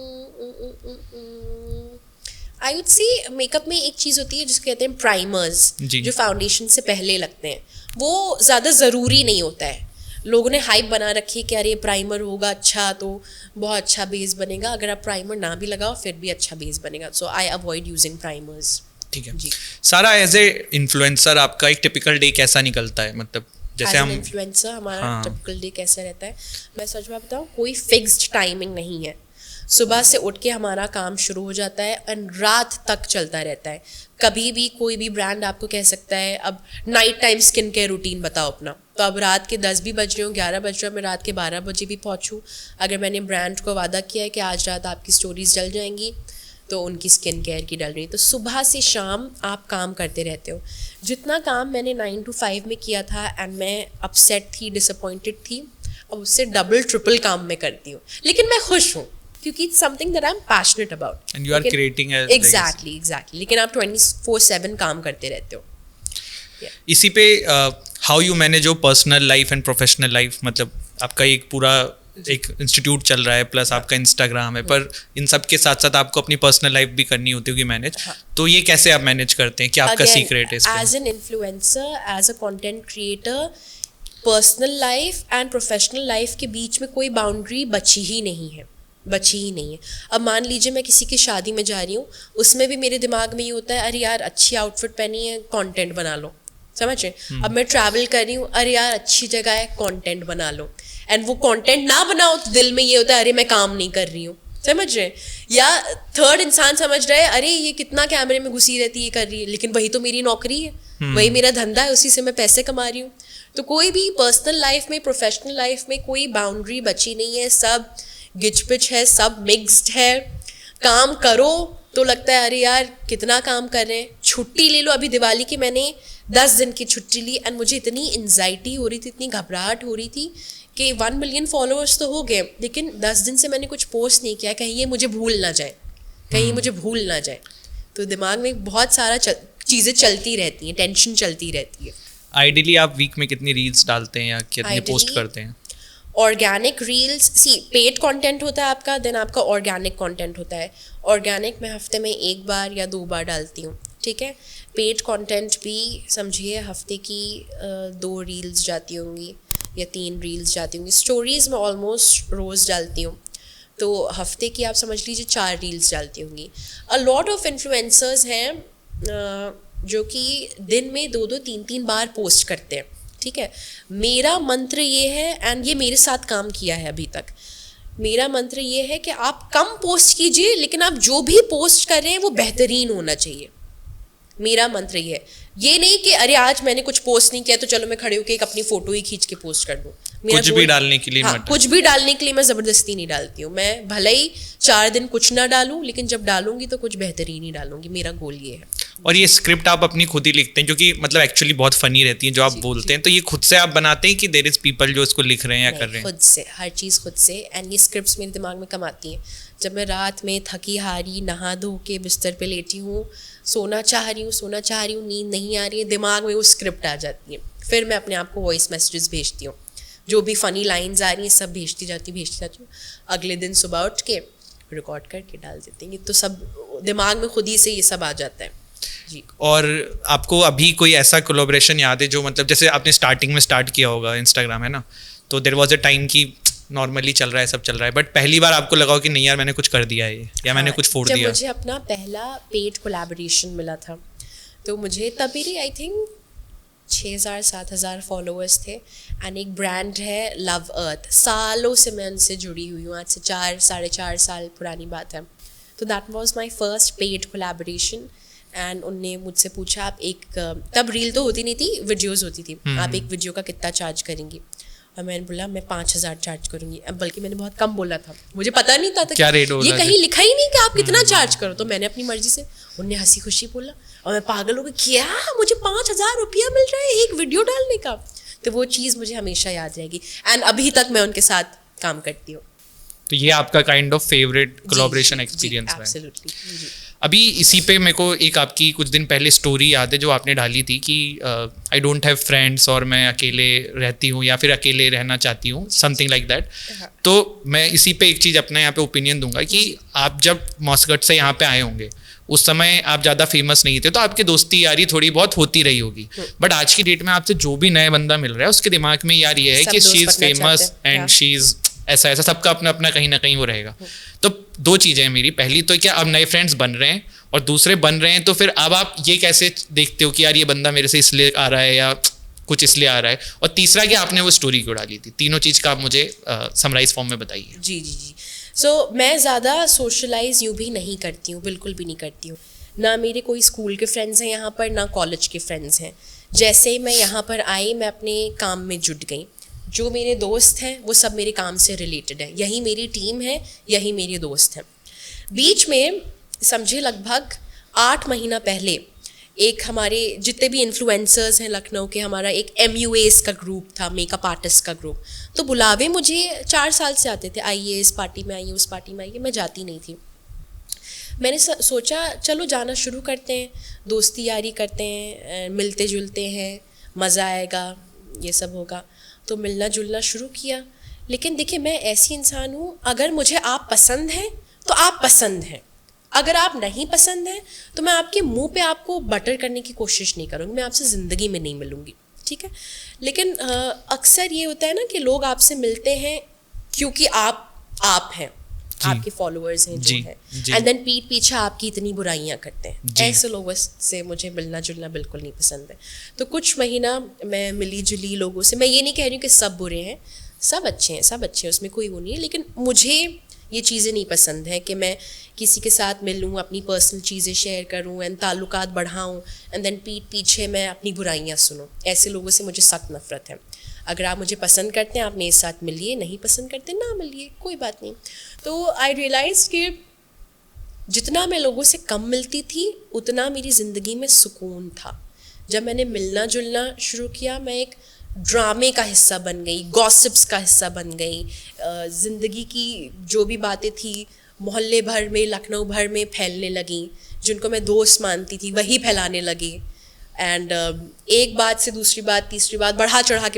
आई वुड सी मेकअप में एक चीज़ होती है जिसको कहते हैं प्राइमर्स, जो फाउंडेशन से पहले लगते हैं, वो ज़्यादा ज़रूरी नहीं होता है। लोगों ने हाइप बना रखी है कि अरे प्राइमर होगा अच्छा तो बहुत अच्छा बेस बनेगा, अगर आप प्राइमर ना भी लगाओ फिर भी अच्छा बेस बनेगा, सो आई अवॉइड यूजिंग प्राइमर्स। ठीक है जी। सारा एज ए इन्फ्लुएंसर आपका एक टिपिकल डे कैसा निकलता है, मतलब जैसे हम इन्फ्लुएंसर हमारा टिपिकल डे कैसा रहता है, मैं सच में बताऊँ, कोई फिक्स्ड टाइमिंग नहीं है। सुबह से उठ के हमारा काम शुरू हो जाता है एंड रात तक चलता रहता है। कभी भी कोई भी ब्रांड आपको कह सकता है अब night time skin care routine बताओ अपना, तो अब रात के 10 भी बज रहे हो, 11 बज रहे हो, मैं रात के 12 बजे भी पहुँचूँ, अगर मैंने ब्रांड को वादा किया है कि आज रात आपकी स्टोरीज डल जाएंगी तो उनकी स्किन केयर की डल रही, तो सुबह से शाम आप काम करते रहते हो। जितना काम मैंने 9 to 5 में किया था एंड मैं अपसेट थी, डिसअपॉइंटेड थी, अब उससे डबल ट्रिपल काम मैं करती हूँ, लेकिन मैं खुश हूँ क्योंकि it's something that I am passionate about and you are creating a exactly, लेकिन आप 24/7 काम करते रहते हो। इसी पे how you manage your personal life and professional life, मतलब आपका एक पूरा एक इंस्टीट्यूट चल रहा है प्लस आपका इंस्टाग्राम है, पर इन सब के साथ साथ आपको अपनी पर्सनल लाइफ भी करनी होती होगी मैनेज, तो ये कैसे आप मैनेज करते हैं, क्या आपका सीक्रेट है इसका? As an influencer, as a content creator, personal life and professional life के बीच में कोई बाउंड्री बची ही नहीं है। अब मान लीजिए मैं किसी की शादी में जा रही हूँ, उसमें भी मेरे दिमाग में ये होता है अरे यार अच्छी आउटफिट पहनी है, कंटेंट बना लो, समझ रहे? अब मैं ट्रैवल कर रही हूँ, अरे यार अच्छी जगह है, कंटेंट बना लो, एंड वो कंटेंट ना बनाओ तो दिल में ये होता है अरे मैं काम नहीं कर रही हूँ, समझ रहे? या थर्ड इंसान समझ रहा है अरे ये कितना कैमरे में घुसी रहती है, ये कर रही है, लेकिन वही तो मेरी नौकरी है, वही मेरा धंधा है, उसी से मैं पैसे कमा रही हूँ। तो कोई भी पर्सनल लाइफ में, प्रोफेशनल लाइफ में कोई बाउंड्री बची नहीं है, सब गिच पिच है, सब मिक्स्ड है। काम करो तो लगता है अरे यार कितना काम कर रहे हैं, छुट्टी ले लो। अभी दिवाली की मैंने 10 दिन की छुट्टी ली एंड मुझे इतनी एंजाइटी हो रही थी, इतनी घबराहट हो रही थी कि 1 मिलियन फॉलोअर्स तो हो गए, लेकिन 10 दिन से मैंने कुछ पोस्ट नहीं किया, कहीं ये मुझे भूल ना जाए, कहीं मुझे भूल ना जाए। तो दिमाग में बहुत सारा चीज़ें चलती रहती हैं, टेंशन चलती रहती है। आइडियली आप वीक में कितनी रील्स डालते हैं या कितने पोस्ट करते हैं? ऑर्गेनिक रील्स, पेड कंटेंट होता है आपका, देन आपका ऑर्गेनिक कंटेंट होता है। ऑर्गेनिक मैं हफ्ते में 1 बार या 2 बार डालती हूँ, ठीक है। पेड कंटेंट भी समझिए हफ्ते की 2 रील्स जाती होंगी या 3 रील्स जाती होंगी। स्टोरीज़ में ऑलमोस्ट रोज़ डालती हूँ, तो हफ्ते की आप समझ लीजिए 4 रील्स डालती होंगी। अ लॉट ऑफ इन्फ्लुएंसर्स हैं जो कि दिन में 2-2 3-3 बार पोस्ट करते हैं, ठीक है। मेरा मंत्र ये है, एंड ये मेरे साथ काम किया है अभी तक, मेरा मंत्र ये है कि आप कम पोस्ट कीजिए, लेकिन आप जो भी पोस्ट कर रहे हैं वो बेहतरीन होना चाहिए। मेरा मंत्र ये है, ये नहीं कि अरे आज मैंने कुछ पोस्ट नहीं किया तो चलो मैं खड़े होकर एक अपनी फोटो ही खींच के पोस्ट कर दूं। कुछ भी डालने के लिए हाँ, कुछ भी डालने के लिए मैं ज़बरदस्ती नहीं डालती हूँ। मैं भले ही 4 दिन कुछ ना डालूं, लेकिन जब डालूंगी तो कुछ बेहतरीन ही डालूंगी। मेरा गोल ये है। और ये स्क्रिप्ट आप अपनी खुद ही लिखते हैं, क्योंकि मतलब एक्चुअली बहुत फनी रहती है जो आप बोलते हैं, तो ये खुद से आप बनाते हैं कि देयर इज पीपल जो इसको लिख रहे हैं या कर रहे हैं? खुद से, हर चीज़ खुद से। एंड ये स्क्रिप्ट्स मेरे दिमाग में कम आती हैं जब मैं रात में थकी हारी नहा धो के बिस्तर पे लेटी हूँ, सोना चाह रही हूँ, नींद नहीं आ रही है, दिमाग में वो स्क्रिप्ट आ जाती है। फिर मैं अपने आप को वॉइस मैसेजेस भेजती हूँ, जो भी फ़नी लाइंस आ रही हैं सब भेजती जाती हूँ। अगले दिन सुबह उठ के रिकॉर्ड करके डाल देते हैं। तो सब दिमाग में खुद ही से ये सब आ जाता है जी। और आपको अभी कोई ऐसा कोलैबोरेशन याद है जो मतलब जैसे आपने स्टार्टिंग में स्टार्ट किया होगा इंस्टाग्राम, है ना, तो देयर वाज अ टाइम कि नॉर्मली चल रहा है, सब चल रहा है, बट पहली बार आपको लगा कि नहीं यार मैंने कुछ कर दिया है ये, या मैंने कुछ फोड़ दिया? जब मुझे अपना पहला पेड कोलैबोरेशन मिला था तो मुझे तब मेरी आई थिंक 6,000-7,000 फॉलोअर्स थे। एंड एक ब्रांड है लव अर्थ, सालों से मैं उनसे जुड़ी हुई हूँ, आज से 4-4.5 साल पुरानी बात है। तो that was my first paid collaboration. And उनने मुझसे पूछा आप एक, तब रील तो होती नहीं थी, वीडियोज़ होती थी, आप एक वीडियो का कितना चार्ज करेंगी? और मैंने बोला मैं 5,000 चार्ज करूँगी। बल्कि मैंने बहुत कम बोला था, मुझे पता नहीं था क्या रेट ये कहीं लिखा ही नहीं कि आप कितना चार्ज करो। तो मैंने अपनी मर्जी से, उनने हंसी खुशी बोला और मैं पागल हो गई, क्या मुझे 5,000 रुपया मिल रहा है एक वीडियो डालने का? तो वो चीज़ मुझे हमेशा याद रहेगी एंड अभी तक मैं उनके साथ काम करती हूँ। तो ये आपका kind of favourite collaboration experience है? एब्सोल्युटली। अभी इसी पे मेरे को एक आपकी कुछ दिन पहले स्टोरी याद है जो आपने डाली थी कि आई डोंट हैव फ्रेंड्स, और मैं अकेले रहती हूँ या फिर अकेले रहना चाहती हूँ, समथिंग लाइक दैट। तो मैं इसी पे एक चीज़ अपना यहाँ पे ओपिनियन दूंगा कि आप जब मॉस्कट से यहाँ पे आए होंगे उस समय आप ज़्यादा फेमस नहीं थे, तो आपकी दोस्ती यारी थोड़ी बहुत होती रही होगी, बट आज की डेट में आपसे जो भी नए बंदा मिल रहा है उसके दिमाग में यार ये है कि she is famous and she is ऐसा ऐसा, सबका अपना अपना कहीं ना कहीं वो रहेगा। तो 2 चीज़ें हैं मेरी, पहली तो क्या अब नए फ्रेंड्स बन रहे हैं, और दूसरे बन रहे हैं तो फिर अब आप ये कैसे देखते हो कि यार ये बंदा मेरे से इसलिए आ रहा है या कुछ इसलिए आ रहा है, और तीसरा कि आपने वो स्टोरी क्यों डाली थी? तीनों चीज़ का आप मुझे समराइज फॉर्म में बताइए। जी। सो मैं ज़्यादा सोशलाइज यूँ भी नहीं करती हूँ, बिल्कुल भी नहीं करती हूँ। ना मेरे कोई स्कूल के फ्रेंड्स हैं यहाँ पर, ना कॉलेज के फ्रेंड्स हैं। जैसे ही मैं यहाँ पर आई मैं अपने काम में जुट गई। जो मेरे दोस्त हैं वो सब मेरे काम से रिलेटेड है, यही मेरी टीम है, यही मेरे दोस्त हैं। बीच में समझे लगभग 8 महीना पहले एक हमारे जितने भी इन्फ्लुएंसर्स हैं लखनऊ के, हमारा एक MUAs का ग्रुप था, मेकअप आर्टिस्ट का ग्रुप। तो बुलावे मुझे 4 साल से आते थे, आइए इस पार्टी में, आइए उस पार्टी में आइए, मैं जाती नहीं थी। मैंने सोचा चलो जाना शुरू करते हैं, दोस्ती यारी करते हैं, मिलते जुलते हैं, मज़ा आएगा, ये सब होगा। तो मिलना जुलना शुरू किया। लेकिन देखिए मैं ऐसी इंसान हूँ, अगर मुझे आप पसंद हैं तो आप पसंद हैं, अगर आप नहीं पसंद हैं तो मैं आपके मुंह पे आपको बटर करने की कोशिश नहीं करूँगी, मैं आपसे ज़िंदगी में नहीं मिलूँगी, ठीक है। लेकिन अक्सर ये होता है ना कि लोग आपसे मिलते हैं क्योंकि आप हैं, आपके फॉलोअर्स हैं जो हैं, एंड देन पीठ पीछे आपकी इतनी बुराइयां करते हैं। ऐसे लोगों से मुझे मिलना जुलना बिल्कुल नहीं पसंद है। तो कुछ महीना मैं मिली जुली लोगों से, मैं ये नहीं कह रही हूँ कि सब बुरे हैं, सब अच्छे हैं, सब अच्छे हैं, उसमें कोई वो नहीं है, लेकिन मुझे ये चीज़ें नहीं पसंद है कि मैं किसी के साथ मिलूँ, अपनी पर्सनल चीज़ें शेयर करूँ एंड ताल्लुकात बढ़ाऊँ एंड देन पीछे मैं अपनी बुराइयाँ सुनूँ। ऐसे लोगों से मुझे सख्त नफरत है। अगर आप मुझे पसंद करते हैं आप मेरे साथ मिलिए, नहीं पसंद करते ना मिलिए, कोई बात नहीं। तो आई रियलाइज़ कि जितना मैं लोगों से कम मिलती थी उतना मेरी ज़िंदगी में सुकून था। जब मैंने मिलना जुलना शुरू किया मैं एक ड्रामे का हिस्सा बन गई, गॉसिप्स का हिस्सा बन गई। ज़िंदगी की जो भी बातें थी मोहल्ले भर में, लखनऊ भर में फैलने लगी। जिनको मैं दोस्त मानती थी वही फैलाने लगी। एंड एक बात से दूसरी बात, तीसरी बात, बढ़ा चढ़ा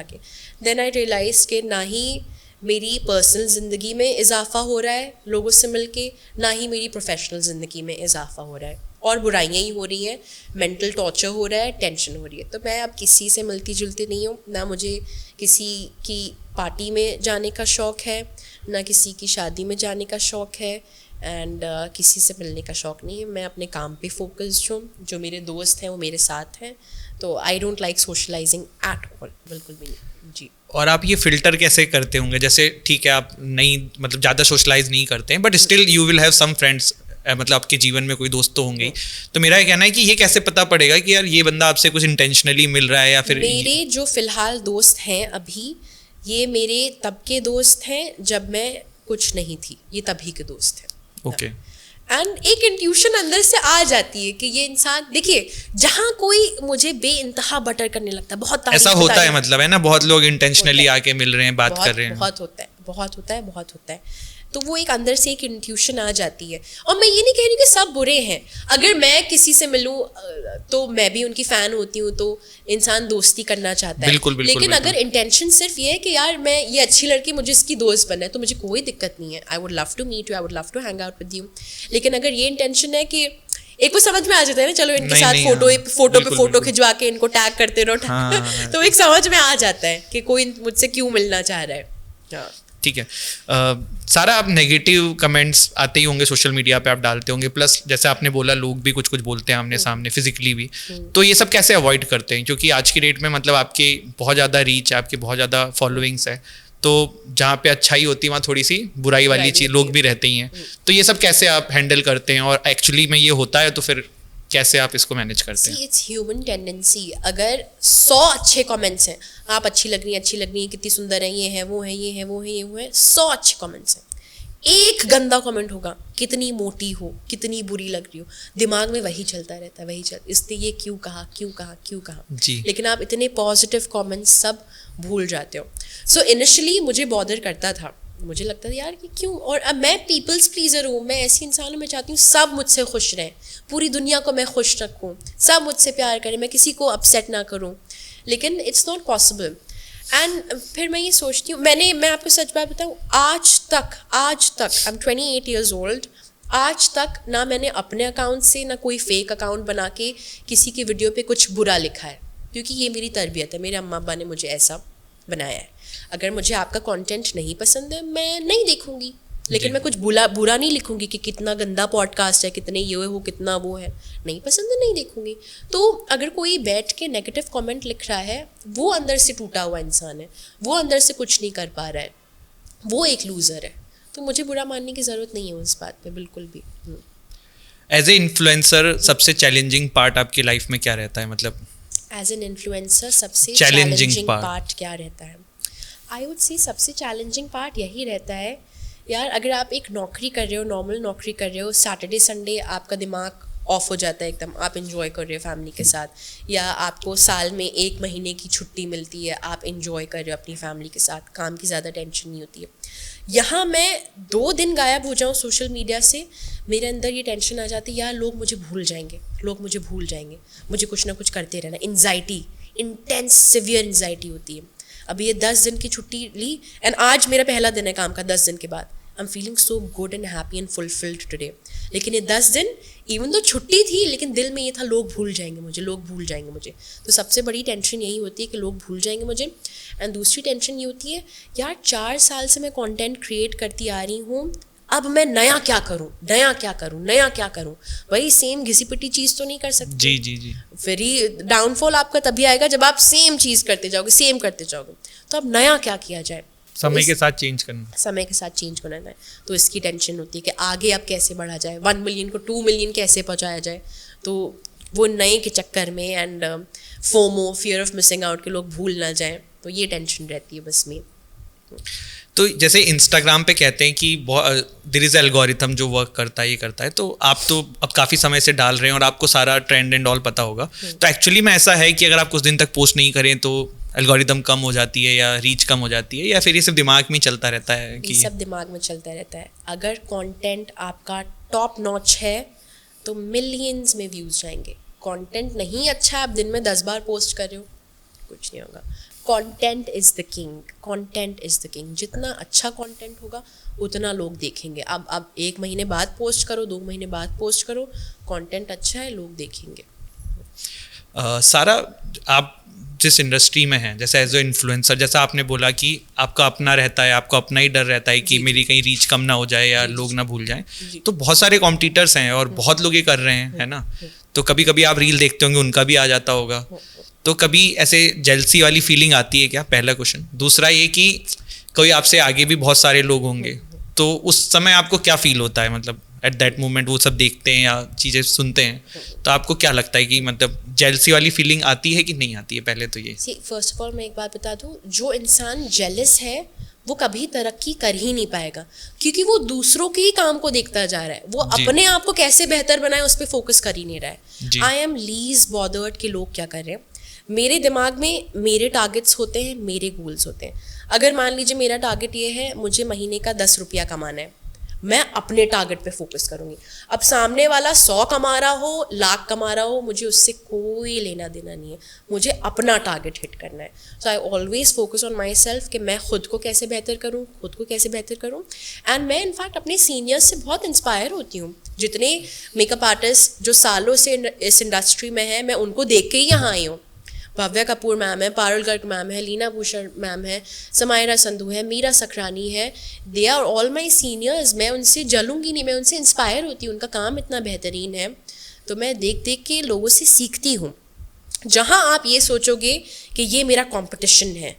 के देन आई रियलाइज़ कि ना ही मेरी पर्सनल ज़िंदगी में इजाफ़ा हो रहा है लोगों से मिलके, ना ही मेरी प्रोफेशनल ज़िंदगी में इजाफ़ा हो रहा है, और बुराइयाँ ही हो रही हैं, मेंटल टॉर्चर हो रहा है, टेंशन हो रही है। तो मैं अब किसी से मिलती जुलती नहीं हूँ, ना मुझे किसी की पार्टी में जाने का शौक़ है, ना किसी की शादी में जाने का शौक़ है, एंड किसी से मिलने का शौक़ नहीं है। मैं अपने काम पे फोकस्ड हूँ, जो मेरे दोस्त हैं वो मेरे साथ हैं। तो I don't like socialising at all, बिल्कुल भी नहीं जी। और आप ये फिल्टर कैसे करते होंगे? जैसे ठीक है आप नहीं मतलब ज़्यादा सोशलाइज नहीं करते हैं but still you will have some friends, मतलब आपके जीवन में कोई दोस्त तो होंगे ही। तो मेरा ये कहना है कि ये कैसे पता पड़ेगा कि यार ये बंदा आपसे कुछ इंटेंशनली मिल रहा है या फिर मेरे जो फ़िलहाल दोस्त हैं अभी, ये मेरे तब के दोस्त हैं जब मैं कुछ नहीं थी, ये तभी के दोस्त हैं। ओके। एंड एक इंट्यूशन अंदर से आ जाती है कि ये इंसान, देखिए जहाँ कोई मुझे बेइंतहा बटर करने लगता है, बहुत ऐसा होता है, मतलब है ना, बहुत लोग इंटेंशनली आके मिल रहे हैं, बात कर रहे हैं, बहुत होता है। तो वो एक अंदर से एक इंट्यूशन आ जाती है। और मैं ये नहीं कह रही कि सब बुरे हैं, अगर मैं किसी से मिलूं तो मैं भी उनकी फ़ैन होती हूँ, तो इंसान दोस्ती करना चाहता है। बिल्कुल, लेकिन अगर इंटेंशन सिर्फ ये है कि यार मैं ये अच्छी लड़की, मुझे इसकी दोस्त बनना है, तो मुझे कोई दिक्कत नहीं है। I would love to meet you, I would love to hang out with you. लेकिन अगर ये इंटेंशन है कि एक वो समझ में आ जाता है ना, चलो इनके साथ फोटो खिंचवा के इनको टैग करते रहो, तो एक समझ में आ जाता है कि कोई मुझसे क्यों मिलना चाह रहा है। ठीक है। सारा आप नेगेटिव कमेंट्स आते ही होंगे सोशल मीडिया पे, आप डालते होंगे, प्लस जैसे आपने बोला लोग भी कुछ कुछ बोलते हैं आमने सामने, फिजिकली भी। तो ये सब कैसे अवॉइड करते हैं? क्योंकि आज की डेट में मतलब आपकी बहुत ज़्यादा रीच है, आपकी बहुत ज़्यादा फॉलोइंग्स है, तो जहाँ पे अच्छाई होती है वहाँ थोड़ी सी बुराई वाली चीज़ लोग भी रहते ही हैं। तो ये सब कैसे आप हैंडल करते हैं, और एक्चुअली में ये होता है तो फिर कैसे आप इसको मैनेज करते हैं? It's human tendency. अगर 100 अच्छे कमेंट्स हैं, आप अच्छी लग रही हैं, कितनी सुंदर है, ये है, वो है, ये है, वो है, ये वो है, 100 अच्छे कमेंट्स हैं, एक गंदा कमेंट होगा, कितनी मोटी हो, कितनी बुरी लग रही हो, दिमाग में वही चलता रहता है, इसने ये क्यों कहा जी। लेकिन आप इतने पॉजिटिव कमेंट्स सब भूल जाते हो। सो इनिशियली मुझे बॉदर करता था, मुझे लगता था यार कि क्यों, और अब मैं पीपल्स प्लीजर हूँ, मैं ऐसी इंसान हूँ, मैं चाहती हूँ सब मुझसे खुश रहें, पूरी दुनिया को मैं खुश रखूँ, सब मुझसे प्यार करें, मैं किसी को अपसेट ना करूँ, लेकिन इट्स नॉट पॉसिबल। एंड फिर मैं ये सोचती हूँ, मैं आपको सच बात बताऊँ, आज तक आई एम 28 years old, आज तक ना मैंने अपने अकाउंट से ना कोई फेक अकाउंट बना के किसी की वीडियो पे कुछ बुरा लिखा है, क्योंकि ये मेरी तरबियत है, मेरे अम्मा अब्बा ने मुझे ऐसा बनाया है। अगर मुझे आपका कंटेंट नहीं पसंद है मैं नहीं देखूंगी, लेकिन मैं कुछ बुरा नहीं लिखूंगी कि कितना गंदा पॉडकास्ट है, कितने ये हो, कितना वो है, नहीं पसंद है नहीं देखूंगी। तो अगर कोई बैठ के नेगेटिव कमेंट लिख रहा है, वो अंदर से टूटा हुआ इंसान है, वो अंदर से कुछ नहीं कर पा रहा है, वो एक लूज़र है, तो मुझे बुरा मानने की ज़रूरत नहीं है उस बात पे बिल्कुल भी। एज ए इन्फ्लुएंसर सबसे चैलेंजिंग पार्ट आपकी लाइफ में क्या रहता है? मतलब एज एन इन्फ्लुएंसर सबसे चैलेंजिंग पार्ट क्या रहता है? आई वुड से सबसे चैलेंजिंग पार्ट यही रहता है यार, अगर आप एक नौकरी कर रहे हो, नॉर्मल नौकरी कर रहे हो, सैटरडे संडे आपका दिमाग ऑफ हो जाता है एकदम, आप इंजॉय कर रहे हो फैमिली के साथ, या आपको साल में 1 महीने की छुट्टी मिलती है, आप इंजॉय कर रहे हो अपनी फैमिली के साथ, काम की ज़्यादा टेंशन नहीं होती है। यहाँ मैं 2 दिन गायब हो जाऊँ सोशल मीडिया से, मेरे अंदर ये टेंशन आ जाती है यार लोग मुझे भूल जाएंगे, मुझे कुछ ना कुछ करते रहना, एंजाइटी, इंटेंस सिवियर एंजाइटी होती है। अभी ये 10 दिन की छुट्टी ली एंड आज मेरा पहला दिन है काम का, 10 दिन के बाद I am feeling so good and happy and fulfilled today. लेकिन ये 10 दिन इवन तो छुट्टी थी, लेकिन दिल में ये था लोग भूल जाएंगे मुझे। तो सबसे बड़ी टेंशन यही होती है कि लोग भूल जाएंगे मुझे। एंड दूसरी टेंशन ये होती है यार 4 साल से मैं कंटेंट क्रिएट करती आ रही हूँ, अब मैं नया क्या करूँ, वही सेम घिसी पिटी चीज़ तो नहीं कर सकती। जी। फिर ही डाउनफॉल आपका तभी आएगा जब आप सेम चीज़ करते जाओगे, तो अब नया क्या किया जाए। समय के साथ चेंज करना, समय के साथ चेंज करना है। तो इसकी टेंशन होती है कि आगे अब कैसे बढ़ा जाए, 1 मिलियन को 2 मिलियन कैसे पहुंचाया जाए। तो वो नए के चक्कर में and FOMO, fear of missing out, के लोग भूल ना जाएं, तो ये टेंशन रहती है बस में। तो जैसे इंस्टाग्राम पे कहते हैं कि देयर इज एल्गोरिथम जो वर्क करता है, ये करता है, तो आप तो अब काफ़ी समय से डाल रहे हैं और आपको सारा ट्रेंड एंड ऑल पता होगा। तो एक्चुअली में ऐसा है कि अगर आप कुछ दिन तक पोस्ट नहीं करें तो एल्गोरिथम कम हो जाती है या रीच कम हो जाती है, या फिर ये सिर्फ दिमाग में चलता रहता है? कि ये सब दिमाग में चलता रहता है। अगर कंटेंट आपका टॉप नॉच है तो मिलियंस में व्यूज़ जाएंगे। कंटेंट नहीं अच्छा, आप दिन में 10 बार पोस्ट कर रहे हो, कुछ नहीं होगा। Content is the king, content is the king. जितना अच्छा कंटेंट होगा उतना लोग देखेंगे। अब 1 महीने बाद पोस्ट करो, 2 महीने बाद पोस्ट करो, कंटेंट अच्छा है, लोग देखेंगे। सारा, आप जिस इंडस्ट्री में हैं, जैसे एज ए इन्फ्लुएंसर, जैसा आपने बोला कि आपका अपना रहता है, आपको अपना ही डर रहता है कि मेरी कहीं रीच कम ना हो जाए या लोग ना भूल जाएं, तो बहुत सारे कॉम्पिटिटर्स हैं और बहुत लोग ये कर रहे हैं, है ना? तो कभी कभी आप रील देखते होंगे, उनका भी आ जाता होगा, तो कभी ऐसे जेलसी वाली फीलिंग आती है क्या? पहला क्वेश्चन। दूसरा ये कि कोई आपसे आगे भी बहुत सारे लोग होंगे, तो उस समय आपको क्या फील होता है? मतलब एट दैट मोमेंट वो सब देखते हैं या चीज़ें सुनते हैं, तो आपको क्या लगता है कि मतलब जेलसी वाली फीलिंग आती है कि नहीं आती है? पहले तो ये फर्स्ट ऑफ ऑल मैं एक बात बता दूं, जो इंसान जेलस है वो कभी तरक्की कर ही नहीं पाएगा, क्योंकि वो दूसरों के ही काम को देखता जा रहा है, वो अपने आप को कैसे बेहतर बनाए उस पर फोकस कर ही नहीं रहा है। आई एम लीज बॉदर्ड कि लोग क्या कर रहे हैं। मेरे दिमाग में मेरे टारगेट्स होते हैं, मेरे गोल्स होते हैं। अगर मान लीजिए मेरा टारगेट ये है, मुझे महीने का 10 रुपया कमाना है, मैं अपने टारगेट पे फोकस करूंगी। अब सामने वाला 100 कमा रहा हो, 1,00,000 कमा रहा हो, मुझे उससे कोई लेना देना नहीं है, मुझे अपना टारगेट हिट करना है। So I always focus on myself कि मैं खुद को कैसे बेहतर करूँ, खुद को कैसे बेहतर करूँ। एंड मैं इनफैक्ट अपने सीनियर्स से बहुत इंस्पायर होती हूँ। जितने मेकअप आर्टिस्ट जो सालों से इस इंडस्ट्री में हैं, मैं उनको देख के ही यहाँ आई हूँ। भव्या कपूर मैम है, पारुल गर्ग मैम है, लीना भूषण मैम है, समायरा संधू है, मीरा सकरानी है, they are all my seniors. मैं उनसे जलूंगी नहीं, मैं उनसे इंस्पायर होती हूँ, उनका काम इतना बेहतरीन है, तो मैं देख देख के लोगों से सीखती हूँ। जहाँ आप ये सोचोगे कि ये मेरा कॉम्पिटिशन है,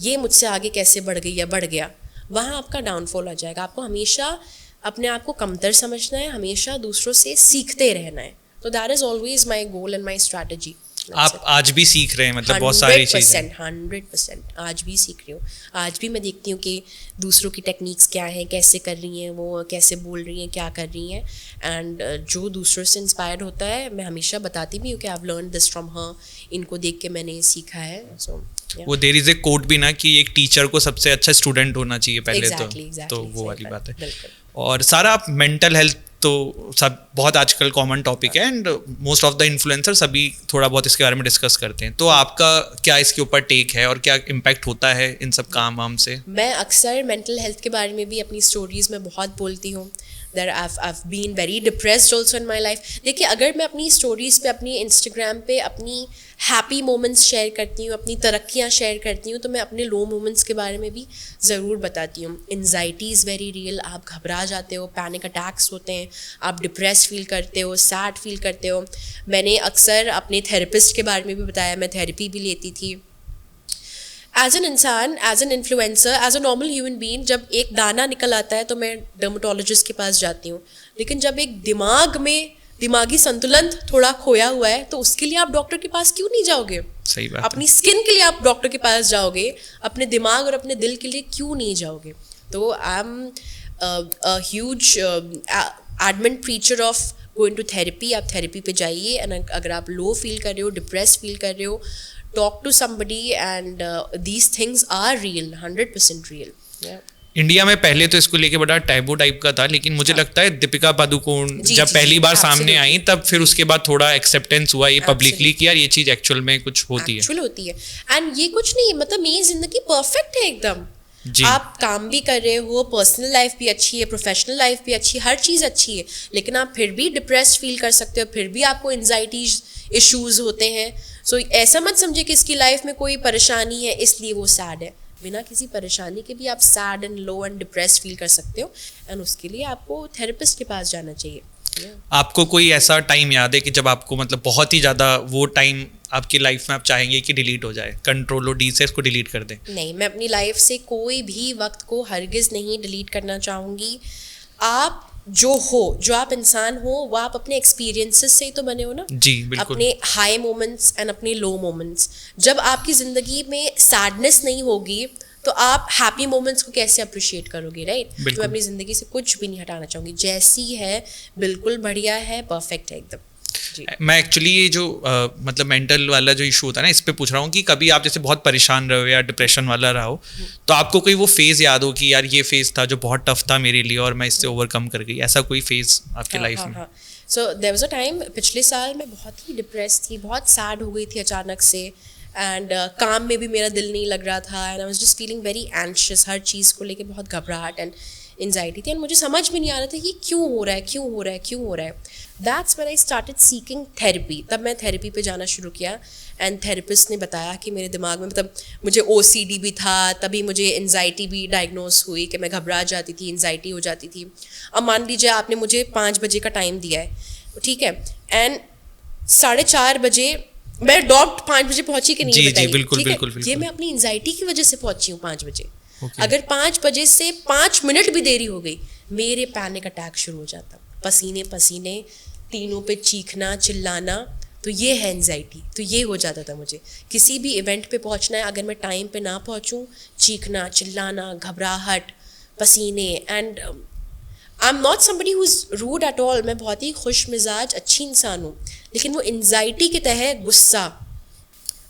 ये मुझसे आगे कैसे बढ़ गई या बढ़ गया, वहाँ आपका डाउनफॉल आ जाएगा। आपको हमेशा अपने आप को कमतर समझना है, हमेशा दूसरों से सीखते रहना है। तो that is always my goal and my strategy. आप आज भी सीख रहे हैं, मतलब बहुत सारी चीज़ें? 100% आज भी सीख रही हूँ। आज भी मैं देखती हूँ कि दूसरों की टेक्निक्स क्या हैं, कैसे कर रही हैं वो, कैसे बोल रही हैं, क्या कर रही हैं। एंड जो दूसरों से इंस्पायर्ड होता है, मैं हमेशा बताती भी हूँ कि आई have learn this from her, इनको देख के मैंने सीखा है। सो वो देयर इज ए कोट भी ना कि एक टीचर को सबसे अच्छा स्टूडेंट होना चाहिए पहले। तो वो वाली बात है। और सारा, आप मेंटल हेल्थ तो सब बहुत आजकल कॉमन टॉपिक है and most of the influencer सभी थोड़ा बहुत इसके बारे में डिस्कस करते हैं, तो आपका क्या इसके ऊपर टेक है और क्या इम्पैक्ट होता है इन सब काम वाम से? मैं अक्सर मेंटल हेल्थ के बारे में भी अपनी स्टोरीज में बहुत बोलती हूँ। that I've been very depressed also in my life. देखिए, अगर मैं अपनी स्टोरीज़ पे, अपनी इंस्टाग्राम पे अपनी हैप्पी मोमेंट्स शेयर करती हूँ, अपनी तरक्कियाँ शेयर करती हूँ, तो मैं अपने लो मोमेंट्स के बारे में भी ज़रूर बताती हूँ। एंजाइटी इज़ वेरी रियल, आप घबरा जाते हो, पैनिक अटैक्स होते हैं, आप डिप्रेस फील करते हो, सैड फील करते हो। मैंने अक्सर अपने थेरेपिस्ट के बारे में भी बताया, मैं थेरेपी भी लेती थी। एज एन इंसान, as an influencer, as a normal human being, जब एक दाना निकल आता है तो मैं डर्मेटोलॉजिस्ट के पास जाती हूँ। लेकिन जब एक दिमाग में दिमागी संतुलन थोड़ा खोया हुआ है, तो उसके लिए आप डॉक्टर के पास क्यों नहीं जाओगे? सही बात। अपनी स्किन के लिए आप डॉक्टर के पास जाओगे, अपने दिमाग और अपने दिल के लिए क्यों नहीं जाओगे? तो I am a huge adamant preacher of going to therapy. आप थेरेपी पे जाइए, एंड अगर आप लो फील कर रहे हो, डिप्रेस फील कर रहे हो, talk to somebody and these things are real, 100% real. India में पहले तो इसको लेके बड़ा टैबू टाइप का था, लेकिन मुझे लगता है दीपिका पादुकोण जब पहली बार सामने आई, तब फिर उसके बाद थोड़ा एक्सेप्टेंस हुआ ये पब्लिकली कि यार ये चीज एक्चुअल में कुछ होती है। एंड ये कुछ नहीं, मतलब मेरी जिंदगी परफेक्ट है एकदम। आप काम भी कर रहे हो, पर्सनल लाइफ भी अच्छी है, प्रोफेशनल लाइफ भी अच्छी है, हर चीज़ अच्छी है, लेकिन आप फिर भी डिप्रेस्ड फील कर सकते हो, फिर भी आपको एंजाइटी इश्यूज होते हैं। सो ऐसा मत समझे कि इसकी लाइफ में कोई परेशानी है इसलिए वो सैड है। बिना किसी परेशानी के भी आप sad and low and depressed feel कर सकते हो, एंड उसके लिए आपको थेरेपिस्ट के पास जाना चाहिए। आपको कोई ऐसा टाइम याद है कि जब आपको मतलब बहुत ही ज़्यादा वो टाइम आपकी लाइफ में आप चाहेंगे कि डिलीट हो जाए, कंट्रोल डी से इसको डिलीट कर दें? नहीं, मैं अपनी लाइफ से कोई भी वक्त को हरगिज़ नहीं डिलीट करना चाहूँगी। आप जो आप इंसान हो, वो आप अपने एक्सपीरियंसेस से ही तो बने हो ना। जी बिल्कुल। अपने हाई मोमेंट्स एंड अपने लो मोमेंट्स। जब आपकी ज़िंदगी में सैडनेस नहीं होगी तो आप हैप्पी मोमेंट्स को कैसे अप्रिशिएट करोगे, राइट? तो मैं अपनी ज़िंदगी से कुछ भी नहीं हटाना चाहूँगी, जैसी है बिल्कुल बढ़िया है, परफेक्ट है एकदम। मैं एक्चुअली ये जो मतलब मेंटल वाला जो इशू होता है ना, इस पे पूछ रहा हूँ कि कभी आप जैसे बहुत परेशान रहे हो या डिप्रेशन वाला रहा हो, तो आपको कोई वो फेज़ याद हो कि यार ये फेज़ था जो बहुत टफ था मेरे लिए और मैं इससे ओवरकम कर गई, ऐसा कोई फेज़ आपकी लाइफ में? So there was a time, पिछले साल मैं बहुत ही डिप्रेस थी, बहुत सैड हो गई थी अचानक से, एंड काम में भी मेरा दिल नहीं लग रहा था, and I was just feeling very anxious, हर चीज़ को लेके बहुत घबराहट एंड एंजाइटी थी, एंड मुझे समझ में नहीं आ रहा था कि क्यों हो रहा है। That's when I started seeking therapy. तब मैं थेरेपी पे जाना शुरू किया, एंड थेरेपिस्ट ने बताया कि मेरे दिमाग में मतलब मुझे OCD भी था, तभी मुझे एंजाइटी भी डायग्नोस हुई कि मैं घबरा जाती थी, एंजाइटी हो जाती थी। अब मान लीजिए आपने मुझे 5 बजे का टाइम दिया है, ठीक है, एंड 4:30 बजे मैं डॉट 5 बजे पहुंची कि नहीं बताइए? बिल्कुल। ये मैं अपनी एंजाइटी की वजह से पहुंची हूँ 5 बजे। अगर 5 बजे से 5 मिनट भी देरी हो गई, मेरे पैनिक अटैक शुरू हो जाता, पसीने, तीनों पे चीखना, चिल्लाना, तो ये है एंजाइटी। तो ये हो जाता था मुझे, किसी भी इवेंट पे पहुंचना है, अगर मैं टाइम पे ना पहुंचूं, चीखना, चिल्लाना, घबराहट, पसीने, and I am not somebody who is rude at all. मैं बहुत ही खुश मिजाज अच्छी इंसान हूँ, लेकिन वो एंजाइटी के तहत गुस्सा।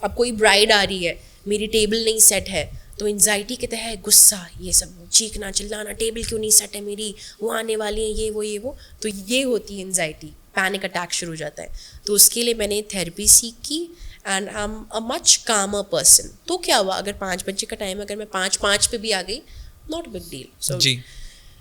अब कोई ब्राइड आ रही है, मेरी टेबल नहीं सेट है, तो एंजाइटी के तहत गुस्सा, ये सब चीखना चिल्लाना, टेबल क्यों नहीं सेट है मेरी, वो आने वाली है, ये वो, तो ये होती है एंजाइटी, पैनिक अटैक शुरू हो जाता है। तो उसके लिए मैंने थेरेपी सीख की, and I am a much कामर पर्सन। तो क्या हुआ, अगर 5 बजे का टाइम, अगर मैं 5:05 पे भी आ गई, नॉट बिग डील। सो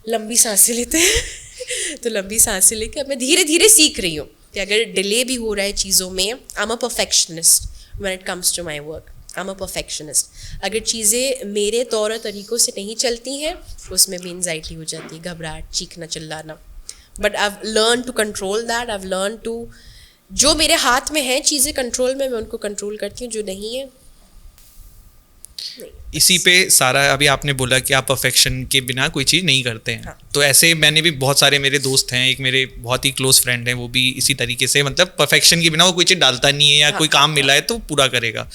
लंबी सांसें लेते हैं तो लंबी सांसें लेके अब मैं धीरे धीरे सीख रही हूँ कि अगर डिले भी हो रहा है चीज़ों में, I am a perfectionist when it comes to my work. I am a perfectionist. अगर चीज़ें मेरे तौर तरीक़ों से नहीं चलती हैं, उसमें भी एंजाइटी हो जाती है, घबराहट, चीखना चिल्लाना। But I have learn to control that. I have learn to, जो मेरे हाथ में है चीज़ें कंट्रोल में, मैं उनको कंट्रोल करती हूँ, जो नहीं है नहीं। इसी पे सारा, अभी आपने बोला कि आप परफेक्शन के बिना कोई चीज़ नहीं करते हैं। हाँ। तो ऐसे मैंने भी बहुत सारे मेरे दोस्त हैं, एक मेरे बहुत ही क्लोज फ्रेंड हैं, वो भी इसी तरीके से मतलब परफेक्शन के बिना वो कोई चीज़ डालता नहीं है, या कोई काम मिला है तो पूरा करेगा।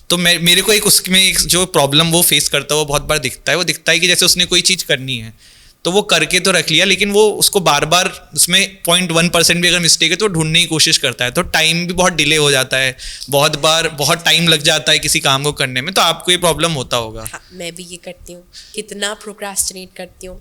तो मेरे को उसमें एक जो प्रॉब्लम वो फेस करता है वो बहुत बार दिखता है। वो दिखता है कि जैसे उसने कोई चीज़ करनी है तो वो करके तो रख लिया, लेकिन वो उसको बार बार उसमें 0.1% भी अगर मिस्टेक है तो ढूंढने की कोशिश करता है, तो टाइम भी बहुत डिले हो जाता है, बहुत बार बहुत टाइम लग जाता है किसी काम को करने में। तो आपको ये प्रॉब्लम होता होगा। हाँ, मैं भी ये करती हूँ, कितना प्रोक्रास्टिनेट करती हूँ।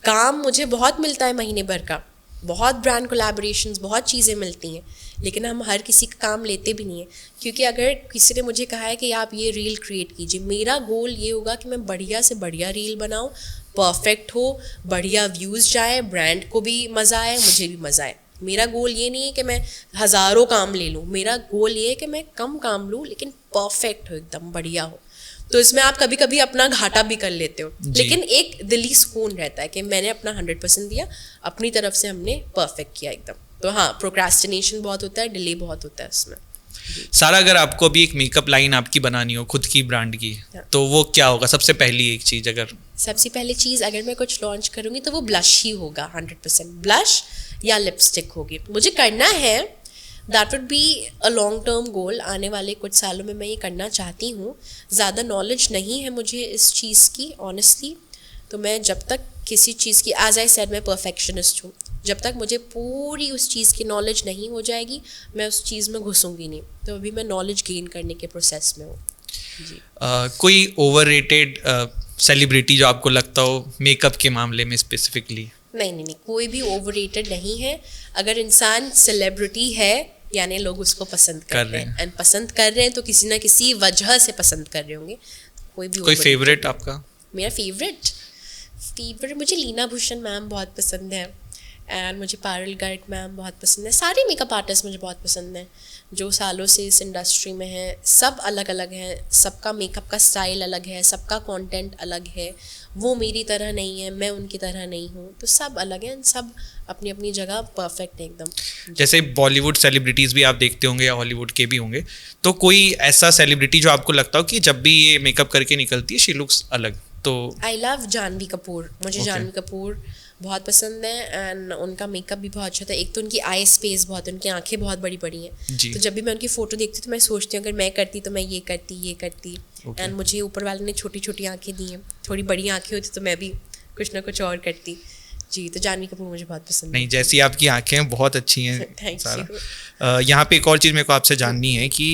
काम मुझे बहुत मिलता है महीने भर का, बहुत ब्रांड कोलैबोरेशंस, बहुत चीज़ें मिलती हैं, लेकिन हम हर किसी का काम लेते भी नहीं है। क्योंकि अगर किसी ने मुझे कहा है कि आप ये रील क्रिएट कीजिए, मेरा गोल ये होगा कि मैं बढ़िया से बढ़िया रील बनाऊँ, परफेक्ट हो, बढ़िया व्यूज़ जाए, ब्रांड को भी मज़ा आए, मुझे भी मज़ा आए। मेरा गोल ये नहीं है कि मैं हज़ारों काम ले लूँ, मेरा गोल ये है कि मैं कम काम लूँ लेकिन परफेक्ट हो, एकदम बढ़िया हो। तो इसमें आप कभी कभी अपना घाटा भी कर लेते हो, लेकिन एक दिली सुकून रहता है कि मैंने अपना 100% दिया, अपनी तरफ से हमने परफेक्ट किया एकदम। तो हाँ, प्रोक्रास्टिनेशन बहुत होता है, डिले बहुत होता है उसमें। सारा, अगर आपको अभी एक मेकअप लाइन आपकी बनानी हो खुद की ब्रांड की, तो वो क्या होगा सबसे पहली एक चीज़? अगर सबसे पहली चीज़ अगर मैं कुछ लॉन्च करूँगी तो वो ब्लश ही होगा, 100% ब्लश या लिपस्टिक होगी। मुझे करना है, that would be a long term goal. आने वाले कुछ सालों में मैं ये करना चाहती हूँ। ज़्यादा नॉलेज नहीं है मुझे इस चीज़ की ऑनेस्टली, तो मैं जब तक किसी चीज़ की, एज आई सेड, मैं परफेक्शनिस्ट हूँ, जब तक मुझे पूरी उस चीज़ की नॉलेज नहीं हो जाएगी मैं उस चीज़ में घुसूँगी नहीं। तो अभी मैं नॉलेज गेन करने के प्रोसेस में हूँ जी। कोई ओवररेटेड सेलिब्रिटी जो आपको लगता हो मेकअप के मामले में स्पेसिफिकली? नहीं, कोई भी ओवररेटेड नहीं है। अगर इंसान सेलिब्रिटी है यानी लोग उसको पसंद कर रहे हैं, एंड पसंद कर रहे हैं तो किसी ना किसी वजह से पसंद कर रहे होंगे। कोई फेवरेट आपका? मेरा फेवरेट मुझे लीना भूषण मैम बहुत पसंद है, एंड मुझे पारुल गर्ग मैम बहुत पसंद है, सारे मेकअप आर्टिस्ट मुझे बहुत पसंद हैं जो सालों से इस इंडस्ट्री में हैं। सब अलग अलग हैं, सबका मेकअप का स्टाइल अलग है, सबका कंटेंट अलग है। वो मेरी तरह नहीं है, मैं उनकी तरह नहीं हूँ, तो सब अलग हैं, सब अपनी अपनी जगह परफेक्ट है एकदम। जैसे बॉलीवुड सेलिब्रिटीज़ भी आप देखते होंगे या हॉलीवुड के भी होंगे, तो कोई ऐसा सेलिब्रिटी जो आपको लगता हो कि जब भी ये मेकअप करके निकलती है शी लुक्स अलग? तो आई लव जानवी कपूर, मुझे Okay. जानवी कपूर बहुत पसंद है एंड उनका मेकअप भी बहुत अच्छा था। एक तो उनकी आई स्पेस बहुत है, उनकी आंखें बहुत बड़ी बड़ी हैं, जी। तो जब भी मैं उनकी फ़ोटो देखती हूँ तो मैं सोचती हूँ अगर मैं करती तो मैं ये करती Okay. एंड मुझे ऊपर वाले ने छोटी छोटी आंखें दी हैं, थोड़ी बड़ी आंखें होती तो मैं भी कुछ ना कुछ और करती। जी, तो जानवी कपूर मुझे बहुत पसंद नहीं, जैसी आपकी आंखें हैं बहुत अच्छी हैं Thank सारा। यहाँ पे एक और चीज़ मेरे को आपसे जाननी है कि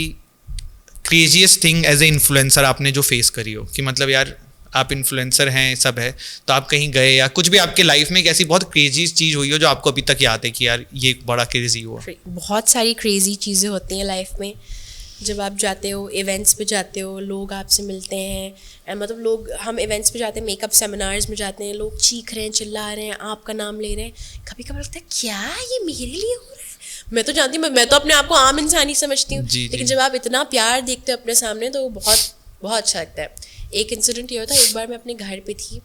craziest thing as a influencer आपने जो फेस करी हो, कि मतलब यार आप इन्फ्लुएंसर हैं, सब है, तो आप कहीं गए या कुछ भी आपके लाइफ में एक ऐसी बहुत क्रेजी चीज़ हुई हो जो आपको अभी तक याद है कि यार ये बड़ा क्रेजी हुआ? बहुत सारी क्रेजी चीज़ें होती हैं लाइफ में। जब आप जाते हो इवेंट्स पे जाते हो, लोग आपसे मिलते हैं एंड मतलब लोग, हम इवेंट्स पे जाते हैं, मेकअप सेमिनार्स में जाते हैं, लोग चीख रहे हैं, चिल्ला रहे हैं, आपका नाम ले रहे हैं, कभी कभी लगता है क्या ये मेरे लिए हो रहा है। मैं तो जानती हूँ, मैं तो अपने आप को आम इंसान ही समझती हूँ, लेकिन जब आप इतना प्यार देखते हो अपने सामने तो बहुत बहुत अच्छा लगता है। एक इंसिडेंट ये होता है, एक बार मैं अपने घर पे थी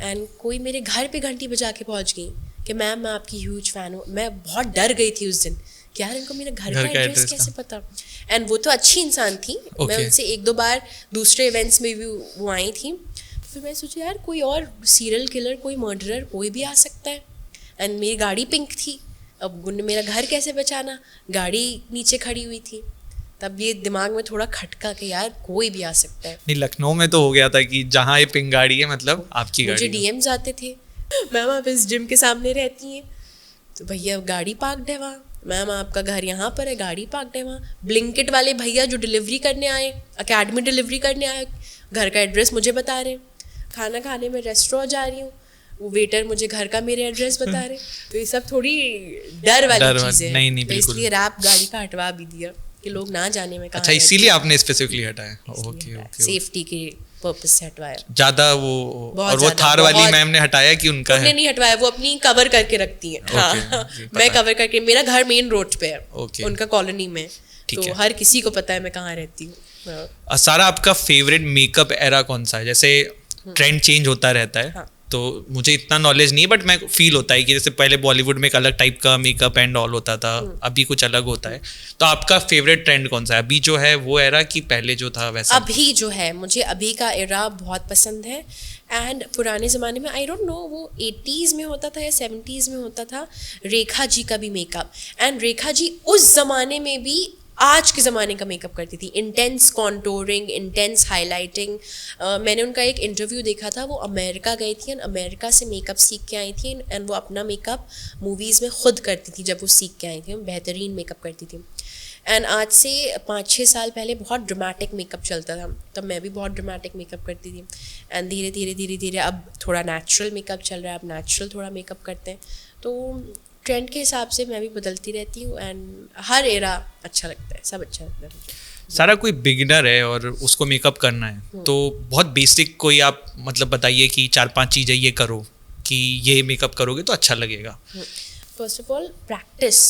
एंड कोई मेरे घर पे घंटी बजा के पहुँच गई कि मैम मैं आपकी ह्यूज फ़ैन हूँ। मैं बहुत डर गई थी उस दिन कि यार इनको मेरे घर का एड्रेस कैसे पता। एंड वो तो अच्छी इंसान थी, मैं उनसे एक दो बार दूसरे इवेंट्स में भी वो आई थी, फिर मैं सोची यार कोई और सीरियल किलर, कोई मर्डरर, कोई भी आ सकता है। एंड मेरी गाड़ी पिंक थी, अब उन्होंने मेरा घर कैसे बचाना, गाड़ी नीचे खड़ी हुई थी, तब ये दिमाग में थोड़ा खटका कि यार कोई भी आ सकता है। नहीं, लखनऊ में तो हो गया था कि जहाँ ये पिंक गाड़ी है मतलब आपकी गाड़ी। मुझे डीएम्स आते थे, मैम आप इस जिम के सामने रहती हैं, तो भैया गाड़ी पार्कड है वहाँ, मैम आपका घर यहाँ पर है, गाड़ी पार्कड है वहाँ। ब्लिंकिट वाले भैया जो डिलीवरी करने आए, अकेडमी डिलीवरी करने आए, घर का एड्रेस मुझे बता रहे हैं। खाना खाने में रेस्टोरेंट जा रही हूँ, वो वेटर मुझे घर का मेरे एड्रेस बता रहे। तो ये सब थोड़ी डर वाली चीज़ें हैं, तो इसलिए रैप गाड़ी का हटवा भी दिया कि लोग ना जाने में। अच्छा, इसीलिए आपने स्पेसिफिकली हटाया? ओके, सेफ्टी के पर्पस से हटवाया ज्यादा वो। और वो थार वाली मैम ने हटाया कि उनका है? नहीं हटवाया, वो अपनी कवर करके रखती है। हाँ, मैं कवर करके, मेरा घर मेन रोड पे है, उनका कॉलोनी में, तो हर किसी को पता है मैं कहाँ रहती हूँ। सारा आपका फेवरेट मेकअप एरा कौन सा है? जैसे ट्रेंड चेंज होता रहता है, हाँ। तो मुझे इतना नॉलेज नहीं है, बट मैं फील होता है कि जैसे पहले बॉलीवुड में एक अलग टाइप का मेकअप एंड ऑल होता था, अभी कुछ अलग होता है, तो आपका फेवरेट ट्रेंड कौन सा है? अभी जो है वो एरा कि पहले जो था वैसा? अभी जो है, मुझे अभी का एरा बहुत पसंद है। एंड पुराने ज़माने में आई डोंट नो वो 80s में होता था या 70s में होता था, रेखा जी का भी मेकअप, एंड रेखा जी उस ज़माने में भी आज के ज़माने का मेकअप करती थी। Intense contouring, intense highlighting. मैंने उनका एक इंटरव्यू देखा था, वो अमेरिका गई थी एंड अमेरिका से मेकअप सीख के आई थी एंड वो अपना मेकअप मूवीज़ में खुद करती थी। जब वो सीख के आई थी बेहतरीन मेकअप करती थी। एंड आज से 5-6 साल पहले बहुत ड्रामेटिक मेकअप चलता था, तब मैं भी बहुत ड्रामेटिक मेकअप करती थी। एंड धीरे धीरे अब थोड़ा नेचुरल मेकअप चल रहा है, अब नेचुरल थोड़ा मेकअप करते हैं, तो ट्रेंड के हिसाब से मैं भी बदलती रहती हूँ एंड हर एरा अच्छा लगता है, सब अच्छा लगता है। सारा कोई बिगिनर है और उसको मेकअप करना है, तो बहुत बेसिक कोई आप मतलब बताइए कि 4-5 चीज़ें ये करो कि ये मेकअप करोगे तो अच्छा लगेगा। First of all practice.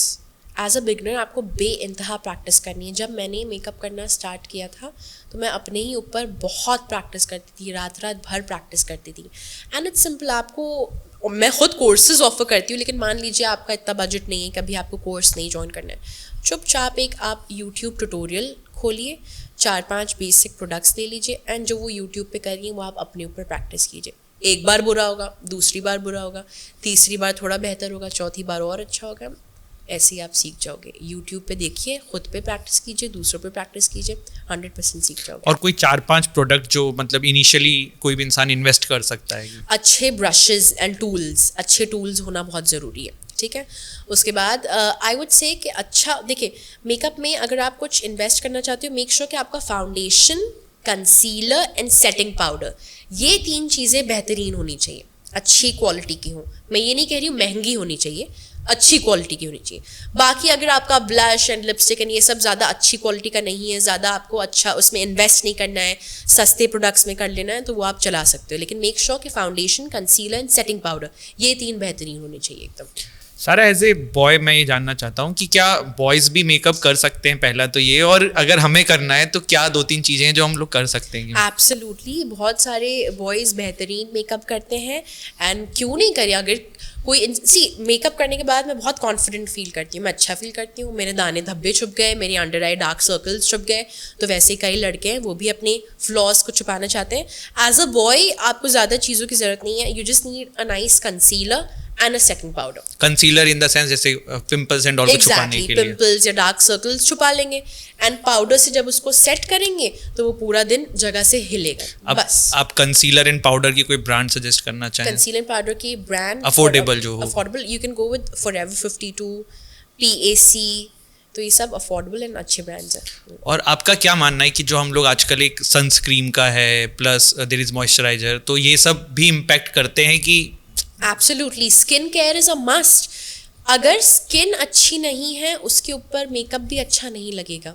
As a beginner आपको बेइंतहा प्रैक्टिस करनी है। जब मैंने मेकअप करना स्टार्ट किया था तो मैं अपने ही ऊपर बहुत प्रैक्टिस करती थी, रात भर प्रैक्टिस करती थी। एंड इट्स सिंपल, आपको, मैं खुद कोर्सेज ऑफर करती हूँ, लेकिन मान लीजिए आपका इतना बजट नहीं है, कभी आपको कोर्स नहीं ज्वाइन करना है, चुपचाप एक आप यूट्यूब ट्यूटोरियल खोलिए, 4-5 बेसिक प्रोडक्ट्स ले लीजिए एंड जो वो यूट्यूब पे कर रही हैं वो आप अपने ऊपर प्रैक्टिस कीजिए। एक बार बुरा होगा, दूसरी बार बुरा होगा, तीसरी बार थोड़ा बेहतर होगा, चौथी बार और अच्छा होगा, ऐसे ही आप सीख जाओगे। यूट्यूब पे देखिए, खुद पे प्रैक्टिस कीजिए, दूसरों पे प्रैक्टिस कीजिए, 100% सीख जाओगे। और कोई 4-5 प्रोडक्ट जो मतलब इनिशियली कोई भी इंसान इन्वेस्ट कर सकता है? अच्छे ब्रशेस एंड टूल्स, अच्छे टूल्स होना बहुत ज़रूरी है, ठीक है। उसके बाद आई वुड से कि अच्छा, देखिए मेकअप में अगर आप कुछ इन्वेस्ट करना चाहते हो, मेक श्योर कि आपका foundation, concealer and setting powder, ये 3 चीज़ें बेहतरीन होनी चाहिए, अच्छी क्वालिटी की हो। मैं ये नहीं कह रही हूँ महंगी होनी चाहिए, अच्छी क्वालिटी की होनी चाहिए। बाकी अगर आपका ब्लश एंड लिपस्टिक एंड ये सब ज़्यादा अच्छी क्वालिटी का नहीं है, ज़्यादा आपको अच्छा उसमें इन्वेस्ट नहीं करना है, सस्ते प्रोडक्ट्स में कर लेना है, तो वो आप चला सकते हो, लेकिन मेक श्योर कि foundation, concealer and setting powder, ये 3 बेहतरीन होनी चाहिए एकदम। सारा एज ए बॉय मैं ये जानना चाहता हूँ कि क्या बॉयज़ भी मेकअप कर सकते हैं, पहला तो ये, और अगर हमें करना है तो क्या 2-3 चीज़ें हैं जो हम लोग कर सकते हैं? एब्सोल्युटली, बहुत सारे बॉयज़ बेहतरीन मेकअप करते हैं, एंड क्यों नहीं करें। अगर कोई मेकअप करने के बाद मैं बहुत कॉन्फिडेंट फील करती हूँ, मैं अच्छा फील करती हूँ, मेरे दाने धब्बे छुप गए, मेरी अंडर आई डार्क सर्कल्स छुप गए, तो वैसे कई लड़के हैं वो भी अपने फ्लॉज को छुपाना चाहते हैं। एज अ बॉय आपको ज़्यादा चीज़ों की ज़रूरत नहीं है, you just need a nice concealer and a second powder. Concealer in the sense जैसे पिंपल्स एंड ऑल को छुपाने के लिए, पिंपल्स या डार्क सर्कल्स छुपा लेंगे, एंड पाउडर से जब उसको सेट करेंगे तो वो पूरा दिन जगह से हिलेगा। बस आप कंसीलर एंड पाउडर की कोई ब्रांड सजेस्ट करना चाहें? कंसीलर एंड पाउडर की ब्रांड अफोर्डेबल जो हो, affordable, you can go with forever 52, PAC, तो ये सब अफोर्डेबल एंड अच्छे ब्रांड्स हैं। और आपका क्या मानना है कि जो हम लोग आजकल एक सनस्क्रीन का है प्लस देयर इज मॉइस्चराइजर, तो ये सब भी इम्पैक्ट करते हैं कि? Absolutely, skin care is a must. अगर स्किन अच्छी नहीं है उसके ऊपर मेकअप भी अच्छा नहीं लगेगा।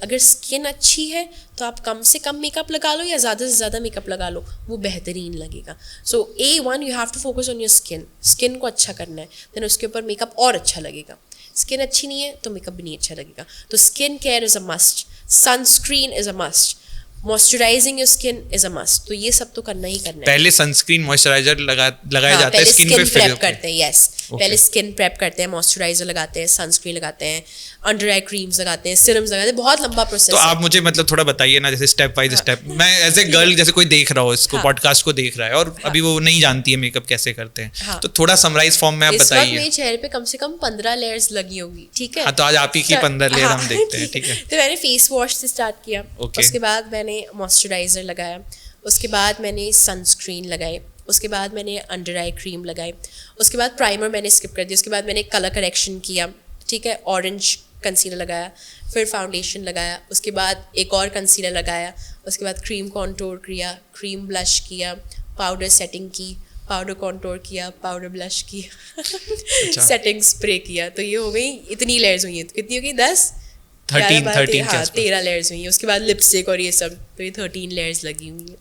अगर स्किन अच्छी है तो आप कम से कम मेकअप लगा लो या ज़्यादा से ज़्यादा मेकअप लगा लो, वो बेहतरीन लगेगा। So A1 you have to focus on your skin को अच्छा करना है, देन उसके ऊपर मेकअप और अच्छा लगेगा। स्किन अच्छी नहीं है तो मेकअप भी नहीं अच्छा लगेगा। तो skin care is a must, sunscreen is a must, moisturising your skin is a must. तो ये सब तो करना ही करना है। पहले सनस्क्रीन मॉइस्चराइजर लगाया जाता है स्किन पे, प्रेप करते हैं, यस, पहले स्किन प्रेप करते हैं, मॉइस्चराइजर लगाते हैं, सनस्क्रीन लगाते हैं, अंडर आई क्रीम्स लगाते हैं, सीरम्स लगाते हैं, बहुत लंबा प्रोसेस। तो आप मुझे मतलब थोड़ा बताइए ना, जैसे स्टेप बाय स्टेप। मैं एज ए गर्ल, जैसे कोई देख रहा हो इसको, पॉडकास्ट को देख रहा है और अभी वो नहीं जानती है मेकअप कैसे करते हैं, तो थोड़ा समराइज फॉर्म में आप बताइए। मेरे चेहरे पे कम से कम 15 लेयर्स लगी होगी, ठीक है? तो आज आप ही की 15 लेयर हम देखते हैं, ठीक है? तो मैंने फेस वॉश से स्टार्ट किया, उसके बाद मैंने मॉइस्चराइजर लगाया, उसके बाद मैंने सनस्क्रीन लगाई, उसके बाद मैंने अंडर आई क्रीम लगाई, उसके बाद प्राइमर मैंने स्किप कर दिया, उसके बाद मैंने कलर करेक्शन किया, ठीक है, ऑरेंज कंसीलर लगाया, फिर फाउंडेशन लगाया, उसके बाद एक और कंसीलर लगाया, उसके बाद क्रीम कॉन्टोर किया, क्रीम ब्लश किया, पाउडर सेटिंग की, पाउडर कॉन्टोर किया, पाउडर ब्लश किया, सेटिंग स्प्रे किया। तो ये हो गई, इतनी लेयर्स हुई हैं। तो कितनी हो गई? 13 लेयर्स हुई हैं। उसके बाद लिपस्टिक और ये सब, तो ये 13 लेयर्स लगी हुई हैं,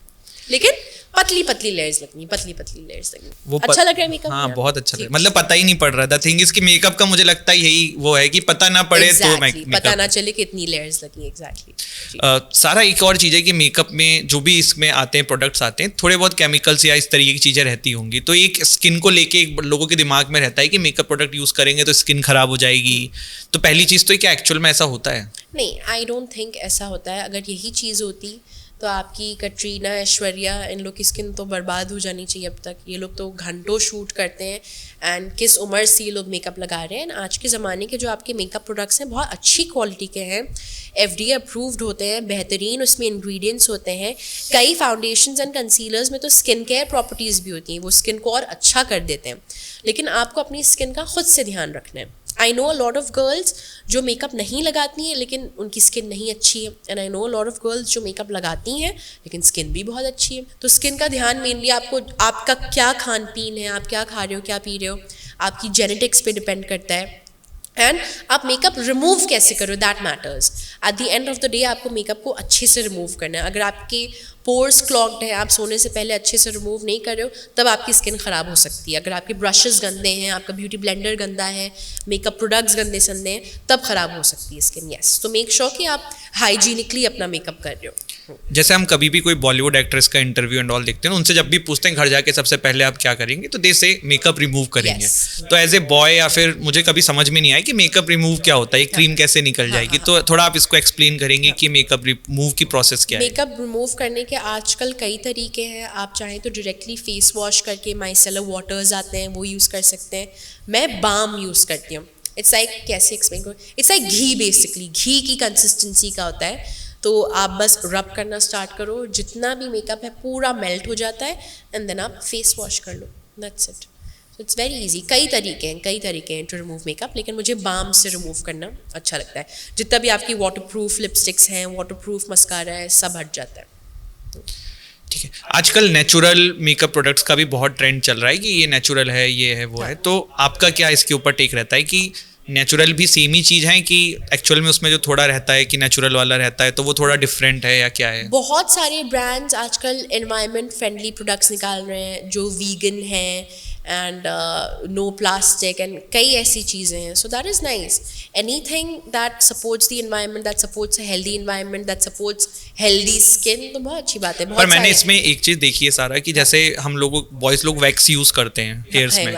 लेकिन पतली पतली लेयर्स लगनी, पतली पतली लेयर्स लगनी। वो अच्छा लग रहा है मेकअप। हाँ, बहुत अच्छा लग रहा है, मतलब पता ही नहीं पड़ रहा था। थिंग इज कि मेकअप का मुझे लगता है यही वो है कि पता ना पड़े, exactly, तो पता ना चले कितनी लेयर्स लगी। एग्जैक्टली। सारा एक और चीज़ है कि मेकअप में जो भी इसमें आते हैं प्रोडक्ट्स आते हैं, थोड़े बहुत केमिकल्स या इस तरीके की चीज़ें रहती होंगी, तो एक स्किन को लेके लोगों के दिमाग में रहता है कि मेकअप प्रोडक्ट यूज़ करेंगे तो स्किन खराब हो जाएगी। तो पहली चीज़ तो क्या एक्चुअल में ऐसा होता है? नहीं, आई डोंट थिंक ऐसा होता है। अगर यही चीज़ होती तो आपकी कटरीना, ऐश्वर्या, इन लोग की स्किन तो बर्बाद हो जानी चाहिए अब तक। ये लोग तो घंटों शूट करते हैं, एंड किस उम्र से ये लोग मेकअप लगा रहे हैं। आज के ज़माने के जो आपके मेकअप प्रोडक्ट्स हैं बहुत अच्छी क्वालिटी के हैं, FDA अप्रूव्ड होते हैं, बेहतरीन उसमें इंग्रेडिएंट्स होते हैं। कई फाउंडेशंस एंड कंसीलर्स में तो स्किन केयर प्रॉपर्टीज़ भी होती हैं, वो स्किन को और अच्छा कर देते हैं। लेकिन आपको अपनी स्किन का खुद से ध्यान रखना है। I know a lot of girls जो मेकअप नहीं लगाती हैं लेकिन उनकी स्किन नहीं अच्छी है, and I know a lot of girls जो मेकअप लगाती हैं लेकिन स्किन भी बहुत अच्छी है। तो स्किन का ध्यान मेनली आपको, आपका क्या खान पीन है, आप क्या खा रहे हो, क्या पी रहे हो, आपकी जेनेटिक्स पे डिपेंड करता है। एंड आप मेकअप रिमूव कैसे करो, that matters. At the end of the day आपको मेकअप को अच्छे से रिमूव करना है। अगर आपके पोर्स क्लॉग्ड है, आप सोने से पहले अच्छे से रिमूव नहीं कर रहे हो, तब आपकी स्किन ख़राब हो सकती है। अगर आपके ब्रशेस गंदे हैं, आपका ब्यूटी ब्लेंडर गंदा है, मेकअप प्रोडक्ट्स गंदे संदे हैं, तब ख़राब हो सकती है स्किन। यस, तो मेक श्योर कि आप हाइजीनिकली अपना मेकअप कर रहे हो। जैसे हम कभी भी कोई बॉलीवुड एक्ट्रेस का इंटरव्यू एंड ऑल देखते हैं, उनसे जब भी पूछते हैं घर जाके सबसे पहले आप क्या करेंगे, तो दे से मेकअप रिमूव करेंगे। तो एज ए बॉय या फिर मुझे कभी समझ में नहीं आया कि मेकअप रिमूव क्या होता है, क्रीम कैसे निकल जाएगी। तो थोड़ा आप इसको एक्सप्लेन करेंगे कि मेकअप रिमूव की प्रोसेस क्या है? मेकअप रिमूव करने के आजकल कई तरीके हैं। आप चाहें तो डायरेक्टली फेस वॉश करके, माइसेलर वाटर्स आते हैं वो यूज़ कर सकते हैं। मैं बाम यूज़ करती हूँ। इट्स लाइक, कैसे एक्सप्लेन करूँ, इट्स लाइक घी, बेसिकली घी की कंसिस्टेंसी का होता है। तो आप बस रब करना स्टार्ट करो, जितना भी मेकअप है पूरा मेल्ट हो जाता है, एंड देन आप फेस वॉश कर लो, that's it. So it's very easy. कई तरीके हैं टू रिमूव मेकअप, लेकिन मुझे बाम से रिमूव करना अच्छा लगता है। जितना भी आपकी वाटरप्रूफ लिपस्टिक्स हैं, वाटरप्रूफ मस्कारा है, सब हट जाता है। ठीक है। आजकल नेचुरल मेकअप प्रोडक्ट्स का भी बहुत ट्रेंड चल रहा है कि ये नेचुरल है, ये है, वो है। तो आपका क्या इसके ऊपर टेक रहता है कि नेचुरल भी सेम ही चीज़ है कि एक्चुअल में उसमें जो थोड़ा रहता है कि नेचुरल वाला रहता है तो वो थोड़ा डिफरेंट है, या क्या है? बहुत सारे ब्रांड्स आजकल एनवायरनमेंट फ्रेंडली प्रोडक्ट्स निकाल रहे हैं जो वीगन हैं एंड नो प्लास्टिक एंड कई ऐसी चीज़ें हैं. So that is nice. Anything that supports the environment, that supports a healthy environment, that supports healthy skin, तो बहुत अच्छी बात है. पर मैंने इसमें एक चीज देखी है सारा कि जैसे हम लोग बॉयज लोग वैक्स यूज करते हैं हेयर्स में,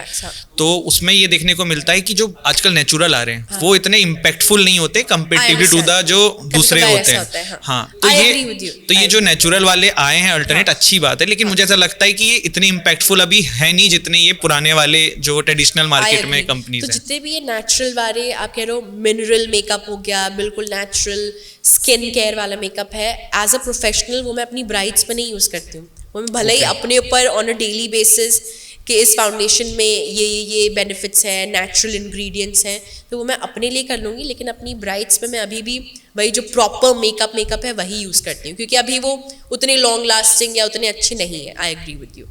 तो उसमें ये देखने को मिलता है कि जो आजकल नेचुरल आ रहे हैं वो इतने इम्पैक्टफुल नहीं होते कंपेरेटिवली टू द जो दूसरे होते हैं. हाँ, तो ये जो नेचुरल वाले आए हैं अल्टरनेट, अच्छी बात है, लेकिन मुझे ऐसा लगता है कि ये इतने इम्पैक्टफुल अभी है नहीं जितने ये पुराने वाले जो ट्रेडिशनल मार्केट में कंपनीज हैं. जितने भी ये नेचुरल वाले आप कह रहे हो, मिनरल मेकअप हो गया, बिल्कुल नेचुरल स्किन केयर वाला मेकअप है, एज अ प्रोफेशनल वो मैं अपनी ब्राइड्स पे नहीं यूज़ करती हूँ. वो मैं भले ही अपने ऊपर ऑन अ डेली बेसिस कि इस फाउंडेशन में ये बेनिफिट्स हैं, नेचुरल इंग्रेडिएंट्स हैं, तो वो मैं अपने लिए कर लूँगी, लेकिन अपनी ब्राइड्स पे मैं अभी भी वही जो प्रॉपर मेकअप है वही यूज़ करती हूँ, क्योंकि अभी वो उतने लॉन्ग लास्टिंग या उतने अच्छे नहीं है. I agree with you.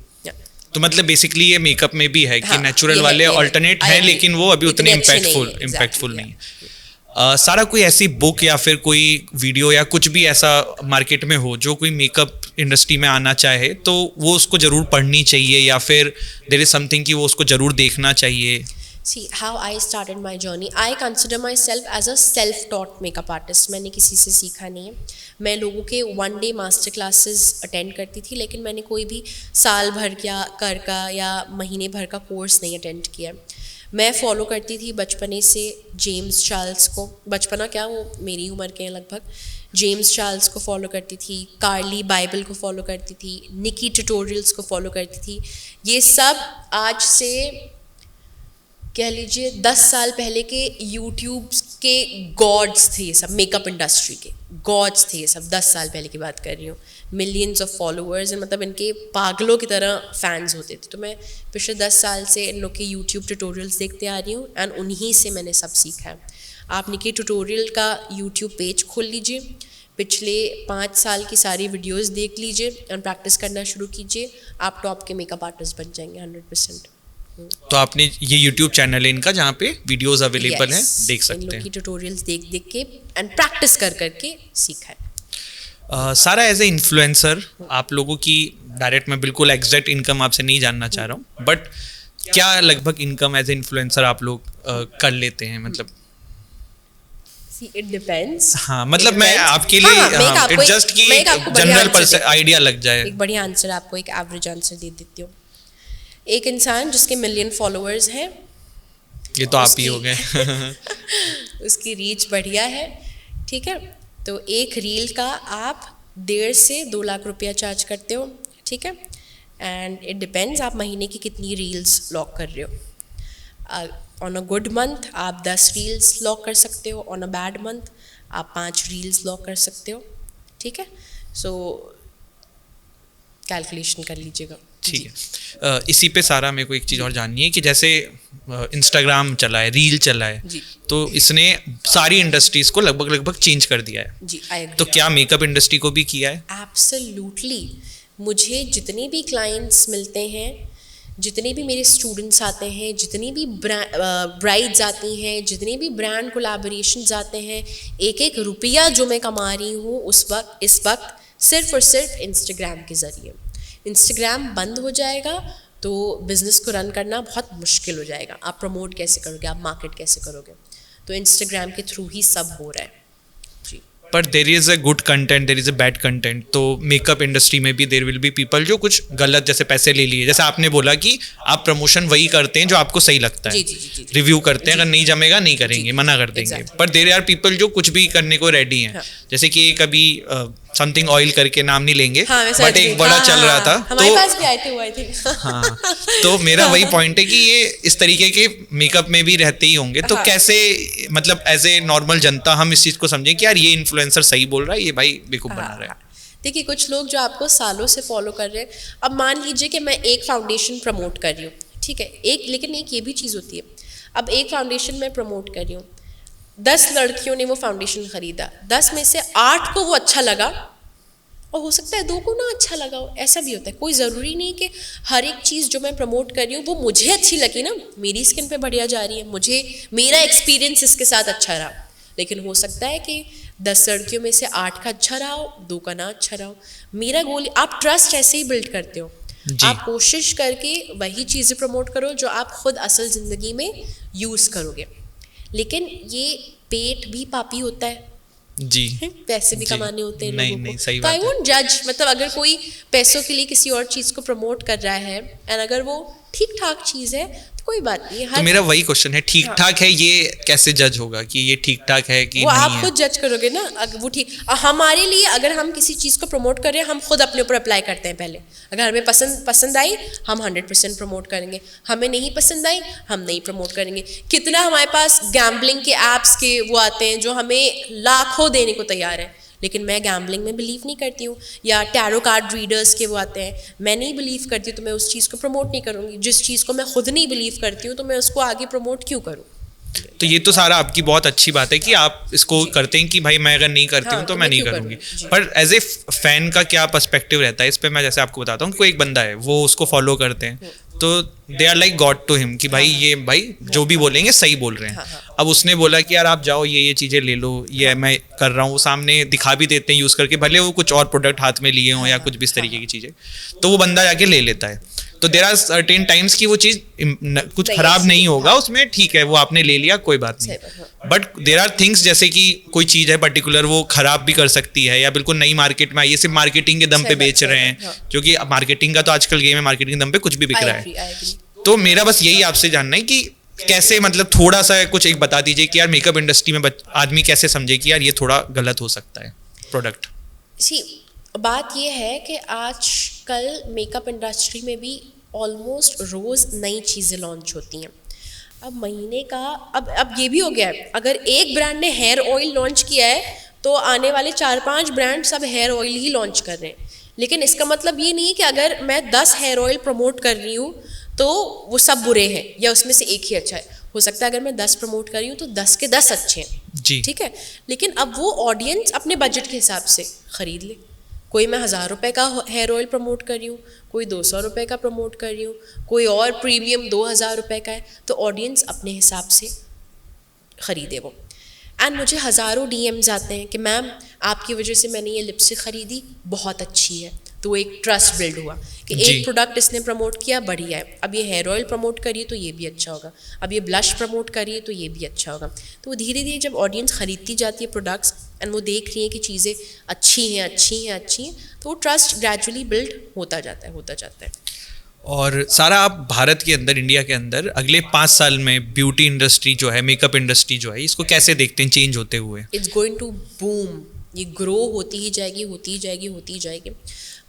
तो मतलब बेसिकली ये मेकअप में भी है कि नेचुरल वाले अल्टरनेट हैं, लेकिन वो अभी उतने इम्पैक्टफुल नहीं है. सारा कोई ऐसी बुक या फिर कोई वीडियो या कुछ भी ऐसा मार्केट में हो जो कोई मेकअप इंडस्ट्री में आना चाहे तो वो उसको ज़रूर पढ़नी चाहिए, या फिर देयर इज समथिंग कि वो उसको ज़रूर देखना चाहिए? See, how I started my journey, I consider myself as a self-taught makeup artist. मैंने किसी से सीखा नहीं है. मैं लोगों के 1 day मास्टर क्लासेस अटेंड करती थी, लेकिन मैंने कोई भी साल भर का या महीने भर का कोर्स नहीं अटेंड किया. मैं फॉलो करती थी बचपने से जेम्स चार्ल्स को. बचपना क्या, वो मेरी उम्र के हैं लगभग. जेम्स चार्ल्स को फॉलो करती थी, कार्ली बाइबल को फॉलो करती थी, निकी ट्यूटोरियल्स को फॉलो करती थी. ये सब आज से कह लीजिए 10 साल पहले के यूट्यूब के गॉड्स थे. ये सब मेकअप इंडस्ट्री के गॉड्स थे ये सब. 10 साल पहले की बात कर रही हूँ. मिलियंस ऑफ फॉलोअर्स, मतलब इनके पागलों की तरह फैंस होते थे. तो मैं पिछले 10 साल से इन लोग के यूट्यूब ट्यूटोरियल्स देखते आ रही हूँ, एंड उन्हीं से मैंने सब सीखा है. आप निकी ट्यूटोरियल का यूट्यूब पेज खोल लीजिए, पिछले 5 साल की सारी वीडियोस देख लीजिए एंड प्रैक्टिस करना शुरू कीजिए. आप टॉप के मेकअप आर्टिस्ट बन जाएंगे 100%. तो आपने ये YouTube चैनल है इनका जहाँ पे वीडियोस अवेलेबल हैं, देख सकते हैं. इन लोग की ट्यूटोरियल्स देख के एंड प्रैक्टिस करके सीखा है. सारा एज ए इन्फ्लुएंसर आप लोगों की डायरेक्ट, मैं बिल्कुल एग्जैक्ट इनकम आपसे नहीं जानना चाह रहा हूँ, बट क्या लगभग इनकम एज ए इन्फ्लुएंसर आप लोग कर लेते हैं? मतलब इट डिपेंड्स. हाँ, मतलब मैं आपके लिए इट जस्ट की जनरल आइडिया लग जाए. एक बढ़िया आंसर आपको, एक एवरेज आंसर दे देती हूँ. एक इंसान जिसके मिलियन फॉलोअर्स हैं, ये तो आप ही हो गए. उसकी रीच बढ़िया है, ठीक है. तो एक रील का आप 1.5 से 2 लाख रुपया चार्ज करते हो, ठीक है. एंड इट डिपेंड्स आप महीने की कितनी रील्स लॉक कर रहे हो. ऑन अ गुड मंथ आप 10 रील्स लॉक कर सकते हो, ऑन अ बैड मंथ आप 5 रील्स लॉक कर सकते हो, ठीक है. सो कैलकुलेशन कर लीजिएगा. ठीक है. इसी पे सारा मेरे को एक चीज़ और जाननी है कि जैसे इंस्टाग्राम चला है, रील चला है, तो इसने सारी इंडस्ट्रीज को लगभग चेंज कर दिया है. जी, तो क्या मेकअप इंडस्ट्री को भी किया है? एब्सोल्युटली. मुझे जितने भी क्लाइंट्स मिलते हैं, जितने भी मेरे स्टूडेंट्स आते हैं, जितनी भी ब्राइड्स आती हैं, जितने भी ब्रांड कोलैबोरेशंस आते हैं, एक रुपया जो मैं कमा रही हूँ इस वक्त सिर्फ और सिर्फ इंस्टाग्राम के ज़रिए. इंस्टाग्राम बंद हो जाएगा तो बिज़नेस को रन करना बहुत मुश्किल हो जाएगा. आप प्रमोट कैसे करोगे, आप मार्केट कैसे करोगे? तो इंस्टाग्राम के थ्रू ही सब हो रहा है. पर there is a good content, there is a bad content. तो मेकअप इंडस्ट्री में भी देर विल बी पीपल जो कुछ गलत, जैसे पैसे ले लिए, जैसे आपने बोला कि आप प्रमोशन वही करते हैं जो आपको सही लगता है. रिव्यू करते हैं, अगर नहीं जमेगा नहीं करेंगे, मना कर देंगे. पर देर आर पीपल जो कुछ भी करने को रेडी हैं. जैसे कि कभी समथिंग ऑयल करके नाम नहीं लेंगे, बट एक बड़ा चल रहा था, हमारे पास भी आए थे वो, आई थिंक. हाँ, तो मेरा वही पॉइंट है कि ये इस तरीके के मेकअप में भी रहते ही होंगे. तो कैसे, मतलब एज ए नॉर्मल जनता हम इस चीज को समझें कि यार ये इन्फ्लुएंसर सही बोल रहा है, ये भाई बेवकूफ बना रहा है. देखिए, कुछ लोग जो आपको सालों से फॉलो कर रहे हैं, अब मान लीजिए कि मैं एक फाउंडेशन प्रमोट कर रही हूँ, ठीक है, लेकिन एक ये भी चीज़ होती है, अब एक फाउंडेशन मैं प्रमोट कर रही हूँ, 10 लड़कियों ने वो फाउंडेशन खरीदा, 10 में से 8 को वो अच्छा लगा, और हो सकता है 2 को ना अच्छा लगा हो. ऐसा भी होता है. कोई ज़रूरी नहीं कि हर एक चीज़ जो मैं प्रमोट कर रही हूँ वो मुझे अच्छी लगी ना, मेरी स्किन पे बढ़िया जा रही है, मुझे मेरा एक्सपीरियंस इसके साथ अच्छा रहा, लेकिन हो सकता है कि 10 लड़कियों में से 8 का अच्छा रहा हो, 2 का ना अच्छा रहा हो. मेरा गोल, आप ट्रस्ट ऐसे ही बिल्ड करते हो. जी। आप कोशिश करके वही चीज़ें प्रमोट करो जो आप खुद असल ज़िंदगी में यूज़ करोगे। लेकिन ये पेट भी पापी होता है, जी पैसे भी जी। कमाने होते हैं नहीं लोगों नहीं, को। सही तो आई बात है। वोंट जज, मतलब अगर कोई पैसों के लिए किसी और चीज़ को प्रमोट कर रहा है एंड अगर वो ठीक ठाक चीज़ है तो कोई बात नहीं है। तो मेरा वही क्वेश्चन है, ठीक हाँ। ठाक है ये कैसे जज होगा कि ये ठीक ठाक है कि वो नहीं आप है? खुद जज करोगे ना। अगर वो ठीक, हमारे लिए अगर हम किसी चीज़ को प्रमोट कर रहे हैं हम खुद अपने ऊपर अप्लाई करते हैं पहले। अगर हमें पसंद आई हम 100% प्रमोट करेंगे, हमें नहीं पसंद आई हम नहीं प्रमोट करेंगे। कितना हमारे पास गैम्बलिंग के ऐप्स के वो आते हैं जो हमें लाखों देने को तैयार है, लेकिन मैं गैम्बलिंग में बिलीव नहीं करती हूँ। या टैरो कार्ड रीडर्स के वो आते हैं, मैं नहीं बिलीव करती हूँ तो मैं उस चीज़ को प्रमोट नहीं करूँगी। जिस चीज़ को मैं खुद नहीं बिलीव करती हूँ तो मैं उसको आगे प्रमोट क्यों करूँ? तो ये तो सारा आपकी बहुत अच्छी बात है कि आप इसको करते हैं कि भाई मैं अगर नहीं करती हाँ, हूँ तो तो मैं मैं नहीं क्यों करूँगी। करूँ? जी। पर एज ए फैन का क्या पर्सपेक्टिव रहता है इस पे, मैं जैसे आपको बताता हूँ, कोई एक बंदा है वो उसको फॉलो करते हैं तो they are like God to him कि भाई ये भाई जो भी बोलेंगे सही बोल रहे हैं। अब उसने बोला कि यार आप जाओ ये चीज़ें ले लो, ये मैं कर रहा हूँ, वो सामने दिखा भी देते हैं यूज़ करके, भले वो कुछ और प्रोडक्ट हाथ में लिए हों या कुछ भी इस तरीके की चीज़ें, तो वो बंदा जाके ले लेता है। तो देर आर सर्टेन टाइम्स की वो चीज़ कुछ नहीं, खराब अच्छी नहीं होगा हाँ। उसमें, ठीक है वो आपने ले लिया कोई बात नहीं। सही बात, हाँ। बट देर आर थिंग्स जैसे कि कोई चीज़ है पर्टिकुलर वो खराब भी कर सकती है या बिल्कुल नई मार्केट में आई है, सिर्फ मार्केटिंग के दम पे सही बात, बेच सही रहे बात, हैं, हाँ। क्योंकि मार्केटिंग का तो आजकल गेम है, मार्केटिंग के दम पे कुछ भी बिक I रहा agree, है। I agree. तो मेरा बस यही आपसे जानना है कि कैसे, मतलब थोड़ा सा कुछ एक बता दीजिए कि यार मेकअप इंडस्ट्री में आदमी कैसे समझे कि यार ये थोड़ा गलत हो सकता है प्रोडक्ट। सी बात ये है कि आजकल मेकअप इंडस्ट्री में भी ऑलमोस्ट रोज़ नई चीज़ें लॉन्च होती हैं। अब महीने का अब ये भी हो गया है, अगर एक ब्रांड ने हेयर ऑयल लॉन्च किया है तो आने वाले 4-5 ब्रांड सब हेयर ऑयल ही लॉन्च कर रहे हैं। लेकिन इसका मतलब ये नहीं कि अगर मैं 10 हेयर ऑयल प्रमोट कर रही हूँ तो वो सब बुरे हैं या उसमें से एक ही अच्छा है। हो सकता है अगर मैं 10 प्रमोट कर रही हूँ तो 10 के 10 अच्छे हैं, जी ठीक है। लेकिन अब वो ऑडियंस अपने बजट के हिसाब से खरीद ले। कोई मैं 1000 रुपये का हेयर ऑयल प्रमोट कर रही हूँ, कोई 200 रुपये का प्रमोट कर रही हूँ, कोई और प्रीमियम 2000 रुपये का है, तो ऑडियंस अपने हिसाब से ख़रीदे वो। एंड मुझे हज़ारों डीएम्स आते हैं कि मैम आपकी वजह से मैंने ये लिपस्टिक ख़रीदी, बहुत अच्छी है। तो एक ट्रस्ट बिल्ड हुआ कि जी। एक प्रोडक्ट इसने प्रमोट किया, बढ़िया है, अब ये हेयर ऑयल प्रमोट करिए तो ये भी अच्छा होगा, अब ये ब्लश प्रमोट करिए तो ये भी अच्छा होगा। तो वो धीरे धीरे जब ऑडियंस ख़रीदती जाती है प्रोडक्ट्स एंड वो देख रही है कि चीज़ें अच्छी हैं अच्छी हैं अच्छी हैं, तो वो ट्रस्ट ग्रेजुअली बिल्ड होता जाता है होता जाता है। और सारा आप भारत के अंदर, इंडिया के अंदर अगले 5 साल में ब्यूटी इंडस्ट्री जो है, मेकअप इंडस्ट्री जो है, इसको कैसे देखते हैं चेंज होते हुए? इट्स गोइंग टू बूम, ये ग्रो होती ही जाएगी होती ही जाएगी होती ही जाएगी।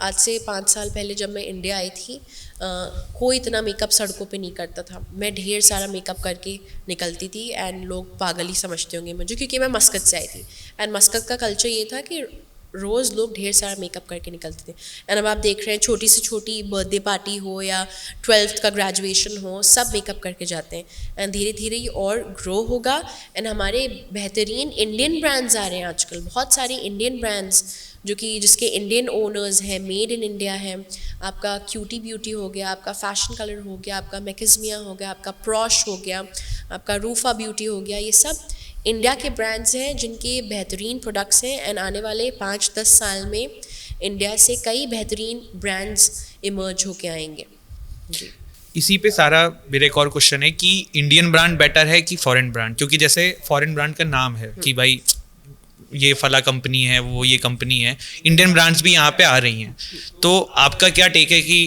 आज से 5 साल पहले जब मैं इंडिया आई थी कोई इतना मेकअप सड़कों पे नहीं करता था। मैं ढेर सारा मेकअप करके निकलती थी एंड लोग पागल ही समझते होंगे मुझे, क्योंकि मैं मस्कत से आई थी एंड मस्कत का कल्चर ये था कि रोज़ लोग ढेर सारा मेकअप करके निकलते थे। एंड अब आप देख रहे हैं छोटी से छोटी बर्थडे पार्टी हो या 12th का ग्रेजुएशन हो, सब मेकअप करके जाते हैं एंड धीरे धीरे ये और ग्रो होगा। एंड हमारे बेहतरीन इंडियन ब्रांड्स आ रहे हैं आजकल, बहुत सारे इंडियन ब्रांड्स जो कि जिसके इंडियन ओनर्स हैं, मेड इन इंडिया है। आपका क्यूटी ब्यूटी हो गया, आपका फैशन कलर हो गया, आपका मैकेज़मिया हो गया, आपका प्रॉश हो गया, आपका रूफा ब्यूटी हो गया, ये सब इंडिया के ब्रांड्स हैं जिनके बेहतरीन प्रोडक्ट्स हैं। एंड आने वाले 5-10 साल में इंडिया से कई बेहतरीन ब्रांड्स इमर्ज होके आएंगे। जी, इसी पे सारा मेरा एक और क्वेश्चन है कि इंडियन ब्रांड बेटर है कि फॉरेन ब्रांड? क्योंकि जैसे फॉरेन ब्रांड का नाम है कि भाई ये फला कंपनी है, वो ये कंपनी है, इंडियन ब्रांड्स भी यहाँ पे आ रही हैं, तो आपका क्या टेक है कि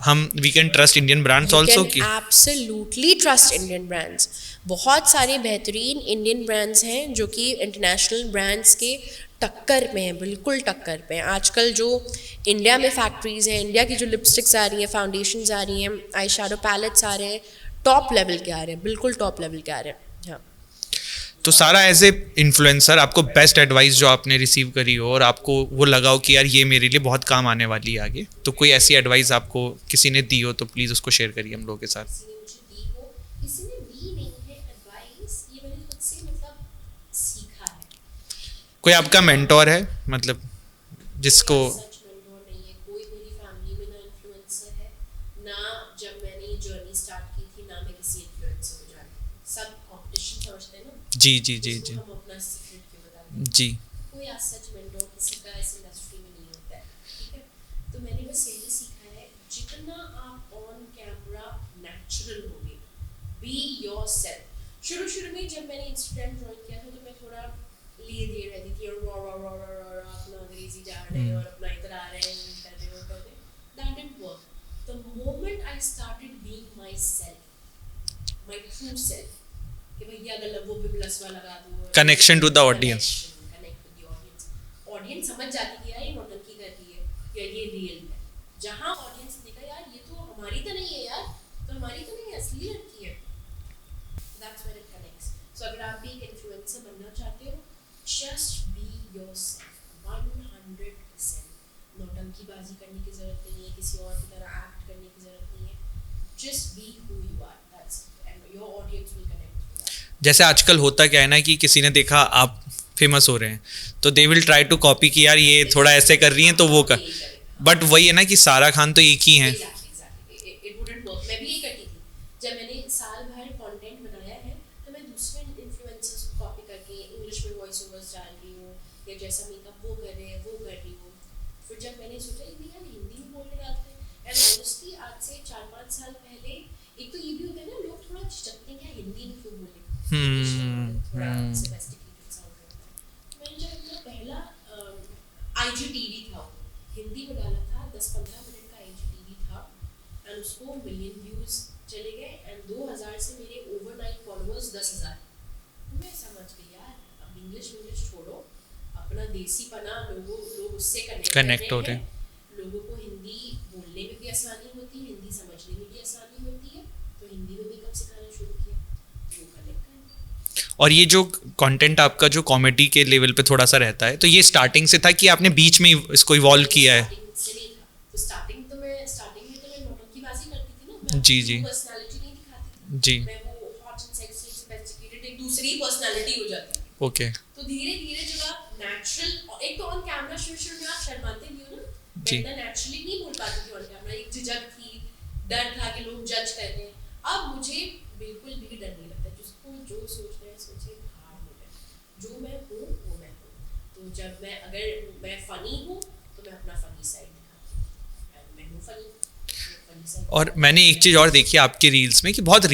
हम we can trust Indian brands also? कि एब्सोल्युटली ट्रस्ट इंडियन ब्रांड्स। बहुत सारे बेहतरीन इंडियन ब्रांड्स हैं जो कि इंटरनेशनल ब्रांड्स के टक्कर में हैं, बिल्कुल टक्कर पे हैं। आजकल जो इंडिया में फैक्ट्रीज़ हैं, इंडिया की जो लिपस्टिक्स आ रही हैं, फाउंडेशंस आ रही हैं, आई शैडो पैलेट्स आ रहे हैं, टॉप लेवल के आ रहे हैं, बिल्कुल टॉप लेवल के आ रहे हैं। हाँ, तो सारा एज ए इन्फ्लुएंसर आपको बेस्ट एडवाइस जो आपने रिसीव करी हो और आपको वो लगा हो कि यार ये मेरे लिए बहुत काम आने वाली है आगे, तो कोई ऐसी एडवाइस आपको किसी ने दी हो तो प्लीज़ उसको शेयर करिए हम लोगों के साथ। किसी ने दी नहीं है एडवाइस, ये मैंने खुद से मतलब सीखा है। कोई आपका मेंटोर है, मतलब जिसको? सच मेंटोर नहीं है कोई मेरी फैमिली में, ना इन्फ्लुएंसर है, ना जब मैंने ये जर्नी स्टार्ट की थी, ना मैं किसी इन्फ्लुएंसर को जानती हूँ। सब कंपटीशन समझते हैं ना। जी जी जी जी हम अपना सीक्रेट क्यों बताते जी। कोई आज सच मेंटोर किसी का इस इंडस्ट्री में नहीं होता है, ठीक है। तो मैंने बस यही सीखा है, जितना नेचुरल होगे, बी योरसेल्फ। शुरू में जब मैंने इंस्टाग्राम ज्वाइन किया था तो मैं थोड़ा लिए दिए रहती थी और अपना अंग्रेजी जा रहे हैं और अपना इधर आ रहे हैं कर रहे हो। That didn't work. The moment I started being myself, my true self, कि भैया अगर लोगों पे प्लस वाला लगा दो, connection to the audience, connect with the audience, audience समझ जाती है यार ये नौटंकी कर रही है या ये रियल है। जहाँ ऑडियंस देखा यार ये तो हमारी तो नहीं है यार, तो हमारी तो नहीं है, असली लड़की है, दैट्स व्हेयर इट कनेक्ट्स। सो अगर आप भी एक इन्फ्लुएंसर बनना चाहते हो, जस्ट बी योरसेल्फ 100%। नौटंकीबाजी करने की जरूरत नहीं है, किसी और की तरह एक्ट करने की जरूरत नहीं है, just be who you are, that's and your audience will connect. जैसे आजकल होता क्या है ना कि किसी ने देखा आप फेमस हो रहे हैं तो they will try to copy कि यार ये थोड़ा ऐसे कर रही हैं तो वो कर, बट वही है ना कि सारा खान तो एक ही हैं। It wouldn't work. मैं भी ये करती थी, जब मैंने साल भर कंटेंट बनाया है तो मैं दूसरे इन्फ्लुएंसर्स को कॉपी करके इंग्लिश में वॉइस ओवर्स डाल रही हूँ या जैसा मेकअप वो कर रहे हैं वो कर रही हूँ। फिर जब मैंने सोचा ये यार हिंदी में बोलने डालते हैं, एंड ऑनेस्टली आज से 4-5 साल पहले एक तो ये भी होता है ना, लोग थोड़ा झिझकते हैं क्या हिंदी में क्यों बोले, थोड़ा sophisticated sound करता है। मैंने जब अपना पहला IGTV था, हिंदी में डाला था, 10-15 मिनट का IGTV था, एंड उसको 1 मिलियन व्यूज चले गए, एंड 2000 से मेरे ओवरनाइट फॉलोअर्स 10,000। मैं समझ गई यार अब इंग्लिश छोड़ो, अपना देसीपना, लोग उससे कनेक्ट हो रहे हैं, लोगों को हिंदी बोलने में भी आसानी होती है, हिंदी समझने में भी आसानी होती है, तो हिंदी में मेकअप सिखाना शुरू किया, वो कनेक्ट करना। और ये जो कंटेंट आपका जो कॉमेडी के लेवल पे थोड़ा सा रहता है, तो ये स्टार्टिंग से था कि आपने बीच में इसको इवॉल्व किया है? स्टार्टिंग में तो मैं नौटंकीबाजी करती थी ना, मैं जी जी पर्सनालिटी नहीं दिखाती थी जी, मैं वो हॉट एंड सेक्सी सोफिस्टिकेटेड एक दूसरी पर्सनालिटी हो जाती है। ओके। तो धीरे धीरे जब आप नेचुरल, एक तो ऑन कैमरा शुरू में आप शर्माते भी हो ना, जी। मैं नेचुरली नहीं बोल पाती थी ऑन कैमरा, एक झिझक थी, डर था कि लोग जज कर रहे हैं। अब मुझे बिल्कुल भी डर नहीं लगता, जिसको जो सोच रहे हैं सोचे, हार हो रहे, जो मैं हूँ वो मैं हूँ। तो जब अगर मैं फनी हूँ तो मैं अपना फनी साइड दिखाती हूँ, मैं हूँ फनी। और मैंने एक चीज़ और देखी आपके रील्स में कि बहुत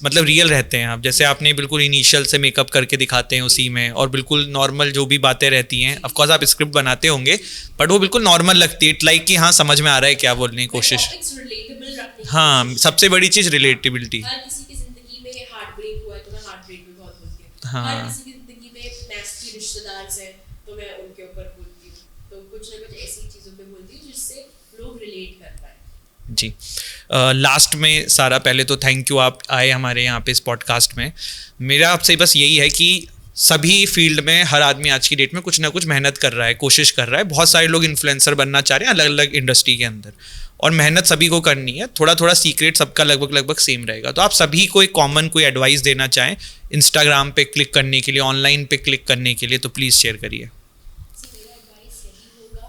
मतलब रियल रहते हैं आप, जैसे आपने बिल्कुल इनिशियल से मेकअप करके दिखाते हैं उसी में, और बिल्कुल नॉर्मल जो भी बातें रहती हैं, ऑफ कोर्स आप स्क्रिप्ट बनाते होंगे बट वो बिल्कुल नॉर्मल लगती है, लाइक कि हाँ समझ में आ रहा है क्या बोलने की कोशिश। हाँ, सबसे बड़ी चीज़ रिलेटेबिलिटी। हर किसी की जिंदगी में हार्ट ब्रेक हुआ है तो मैं हार्ट ब्रेक में बहुत बोलती हूँ, हाँ। हर किसी की जिंदगी में नेस्टी रिश्तेदार हैं तो मैं उनके ऊपर बोलती हूँ, तो कुछ ना कुछ ऐसी चीज़ों पे बोलती हूँ जिससे लोग रिलेट कर पाए। जी, लास्ट में सारा, पहले तो थैंक यू आप आए हमारे यहाँ पे इस पॉडकास्ट में। मेरा आपसे बस यही है कि सभी फील्ड में हर आदमी आज की डेट में कुछ ना कुछ मेहनत कर रहा है, कोशिश कर रहा है, बहुत सारे लोग इन्फ्लुएंसर बनना चाह रहे हैं अलग अलग इंडस्ट्री के अंदर, और मेहनत सभी को करनी है, थोड़ा थोड़ा सीक्रेट सबका लगभग सेम रहेगा। तो आप सभी को एक कॉमन कोई एडवाइस देना चाहें इंस्टाग्राम पे क्लिक करने के लिए, ऑनलाइन पे क्लिक करने के लिए, तो प्लीज़ शेयर करिए। मेरा एडवाइस यही होगा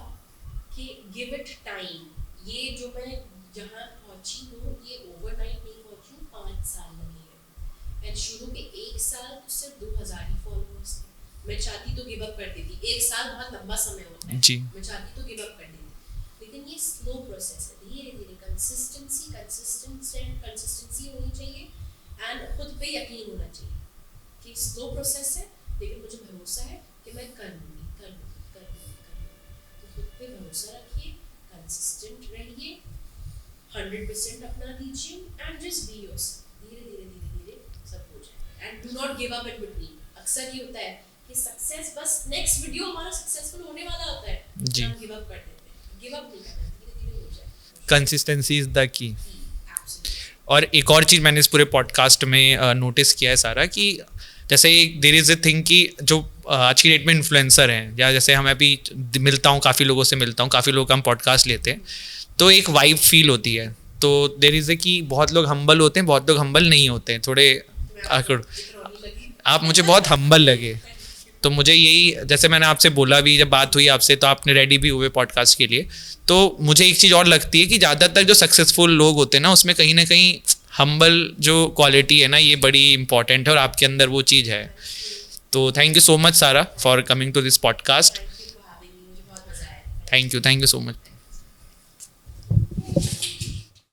कि गिव इट टाइम। ये जो मैं जहाँ पहुँची हूँ ये ओवरनाइट नहीं पहुँची हूँ, 5 साल लगे हैं, एंड शुरू में 1 साल तो सिर्फ 2000 ही फॉलोअर्स थे। मैं चाहती तो गिव अप कर देती, 1 साल बहुत लंबा समय होता है जी, मैं चाहती तो गिव अप कर देती, लेकिन ये स्लो प्रोसेस है, धीरे धीरे कंसिस्टेंसी होनी चाहिए, एंड खुद पे यकीन होना चाहिए कि स्लो प्रोसेस है, लेकिन मुझे भरोसा है कि मैं कर लूँगी। तो खुद पे भरोसा रखिए, कंसिस्टेंट रहिए, 100% अपना दीजिए, एंड जस्ट बी योरसेल्फ। धीरे धीरे सब हो जाएगा, and do not give up in between. अक्सर ये होता है कि सक्सेस बस नेक्स्ट वीडियो हमारा सक्सेसफुल होने वाला होता है, जी, हम गिव अप कर देते हैं। गिव अप नहीं करना, धीरे हो जाए। Consistency is the key. और एक और चीज़ मैंने इस पूरे पॉडकास्ट में नोटिस किया है सारा, कि जैसे देयर इज़ अ थिंग कि जो आज की डेट में इन्फ्लुएंसर हैं, या जैसे हम अभी मिलता हूँ, काफ़ी लोगों से मिलता हूँ, काफ़ी लोग हम पॉडकास्ट लेते हैं, तो एक वाइब फील होती है। तो देयर इज़ अ कि बहुत लोग हम्बल होते हैं, बहुत लोग हम्बल नहीं होते हैं, थोड़े आकड़। आप मुझे बहुत हम्बल लगे, तो मुझे यही, जैसे मैंने आपसे बोला भी, जब बात हुई आपसे तो आपने रेडी भी हुए पॉडकास्ट के लिए, तो मुझे एक चीज़ और लगती है कि ज़्यादातर जो सक्सेसफुल लोग होते हैं ना, उसमें कहीं ना कहीं हम्बल जो क्वालिटी है ना, ये बड़ी इंपॉर्टेंट है, और आपके अंदर वो चीज़ है। तो थैंक यू सो मच सारा for coming to this podcast. Thank you so much.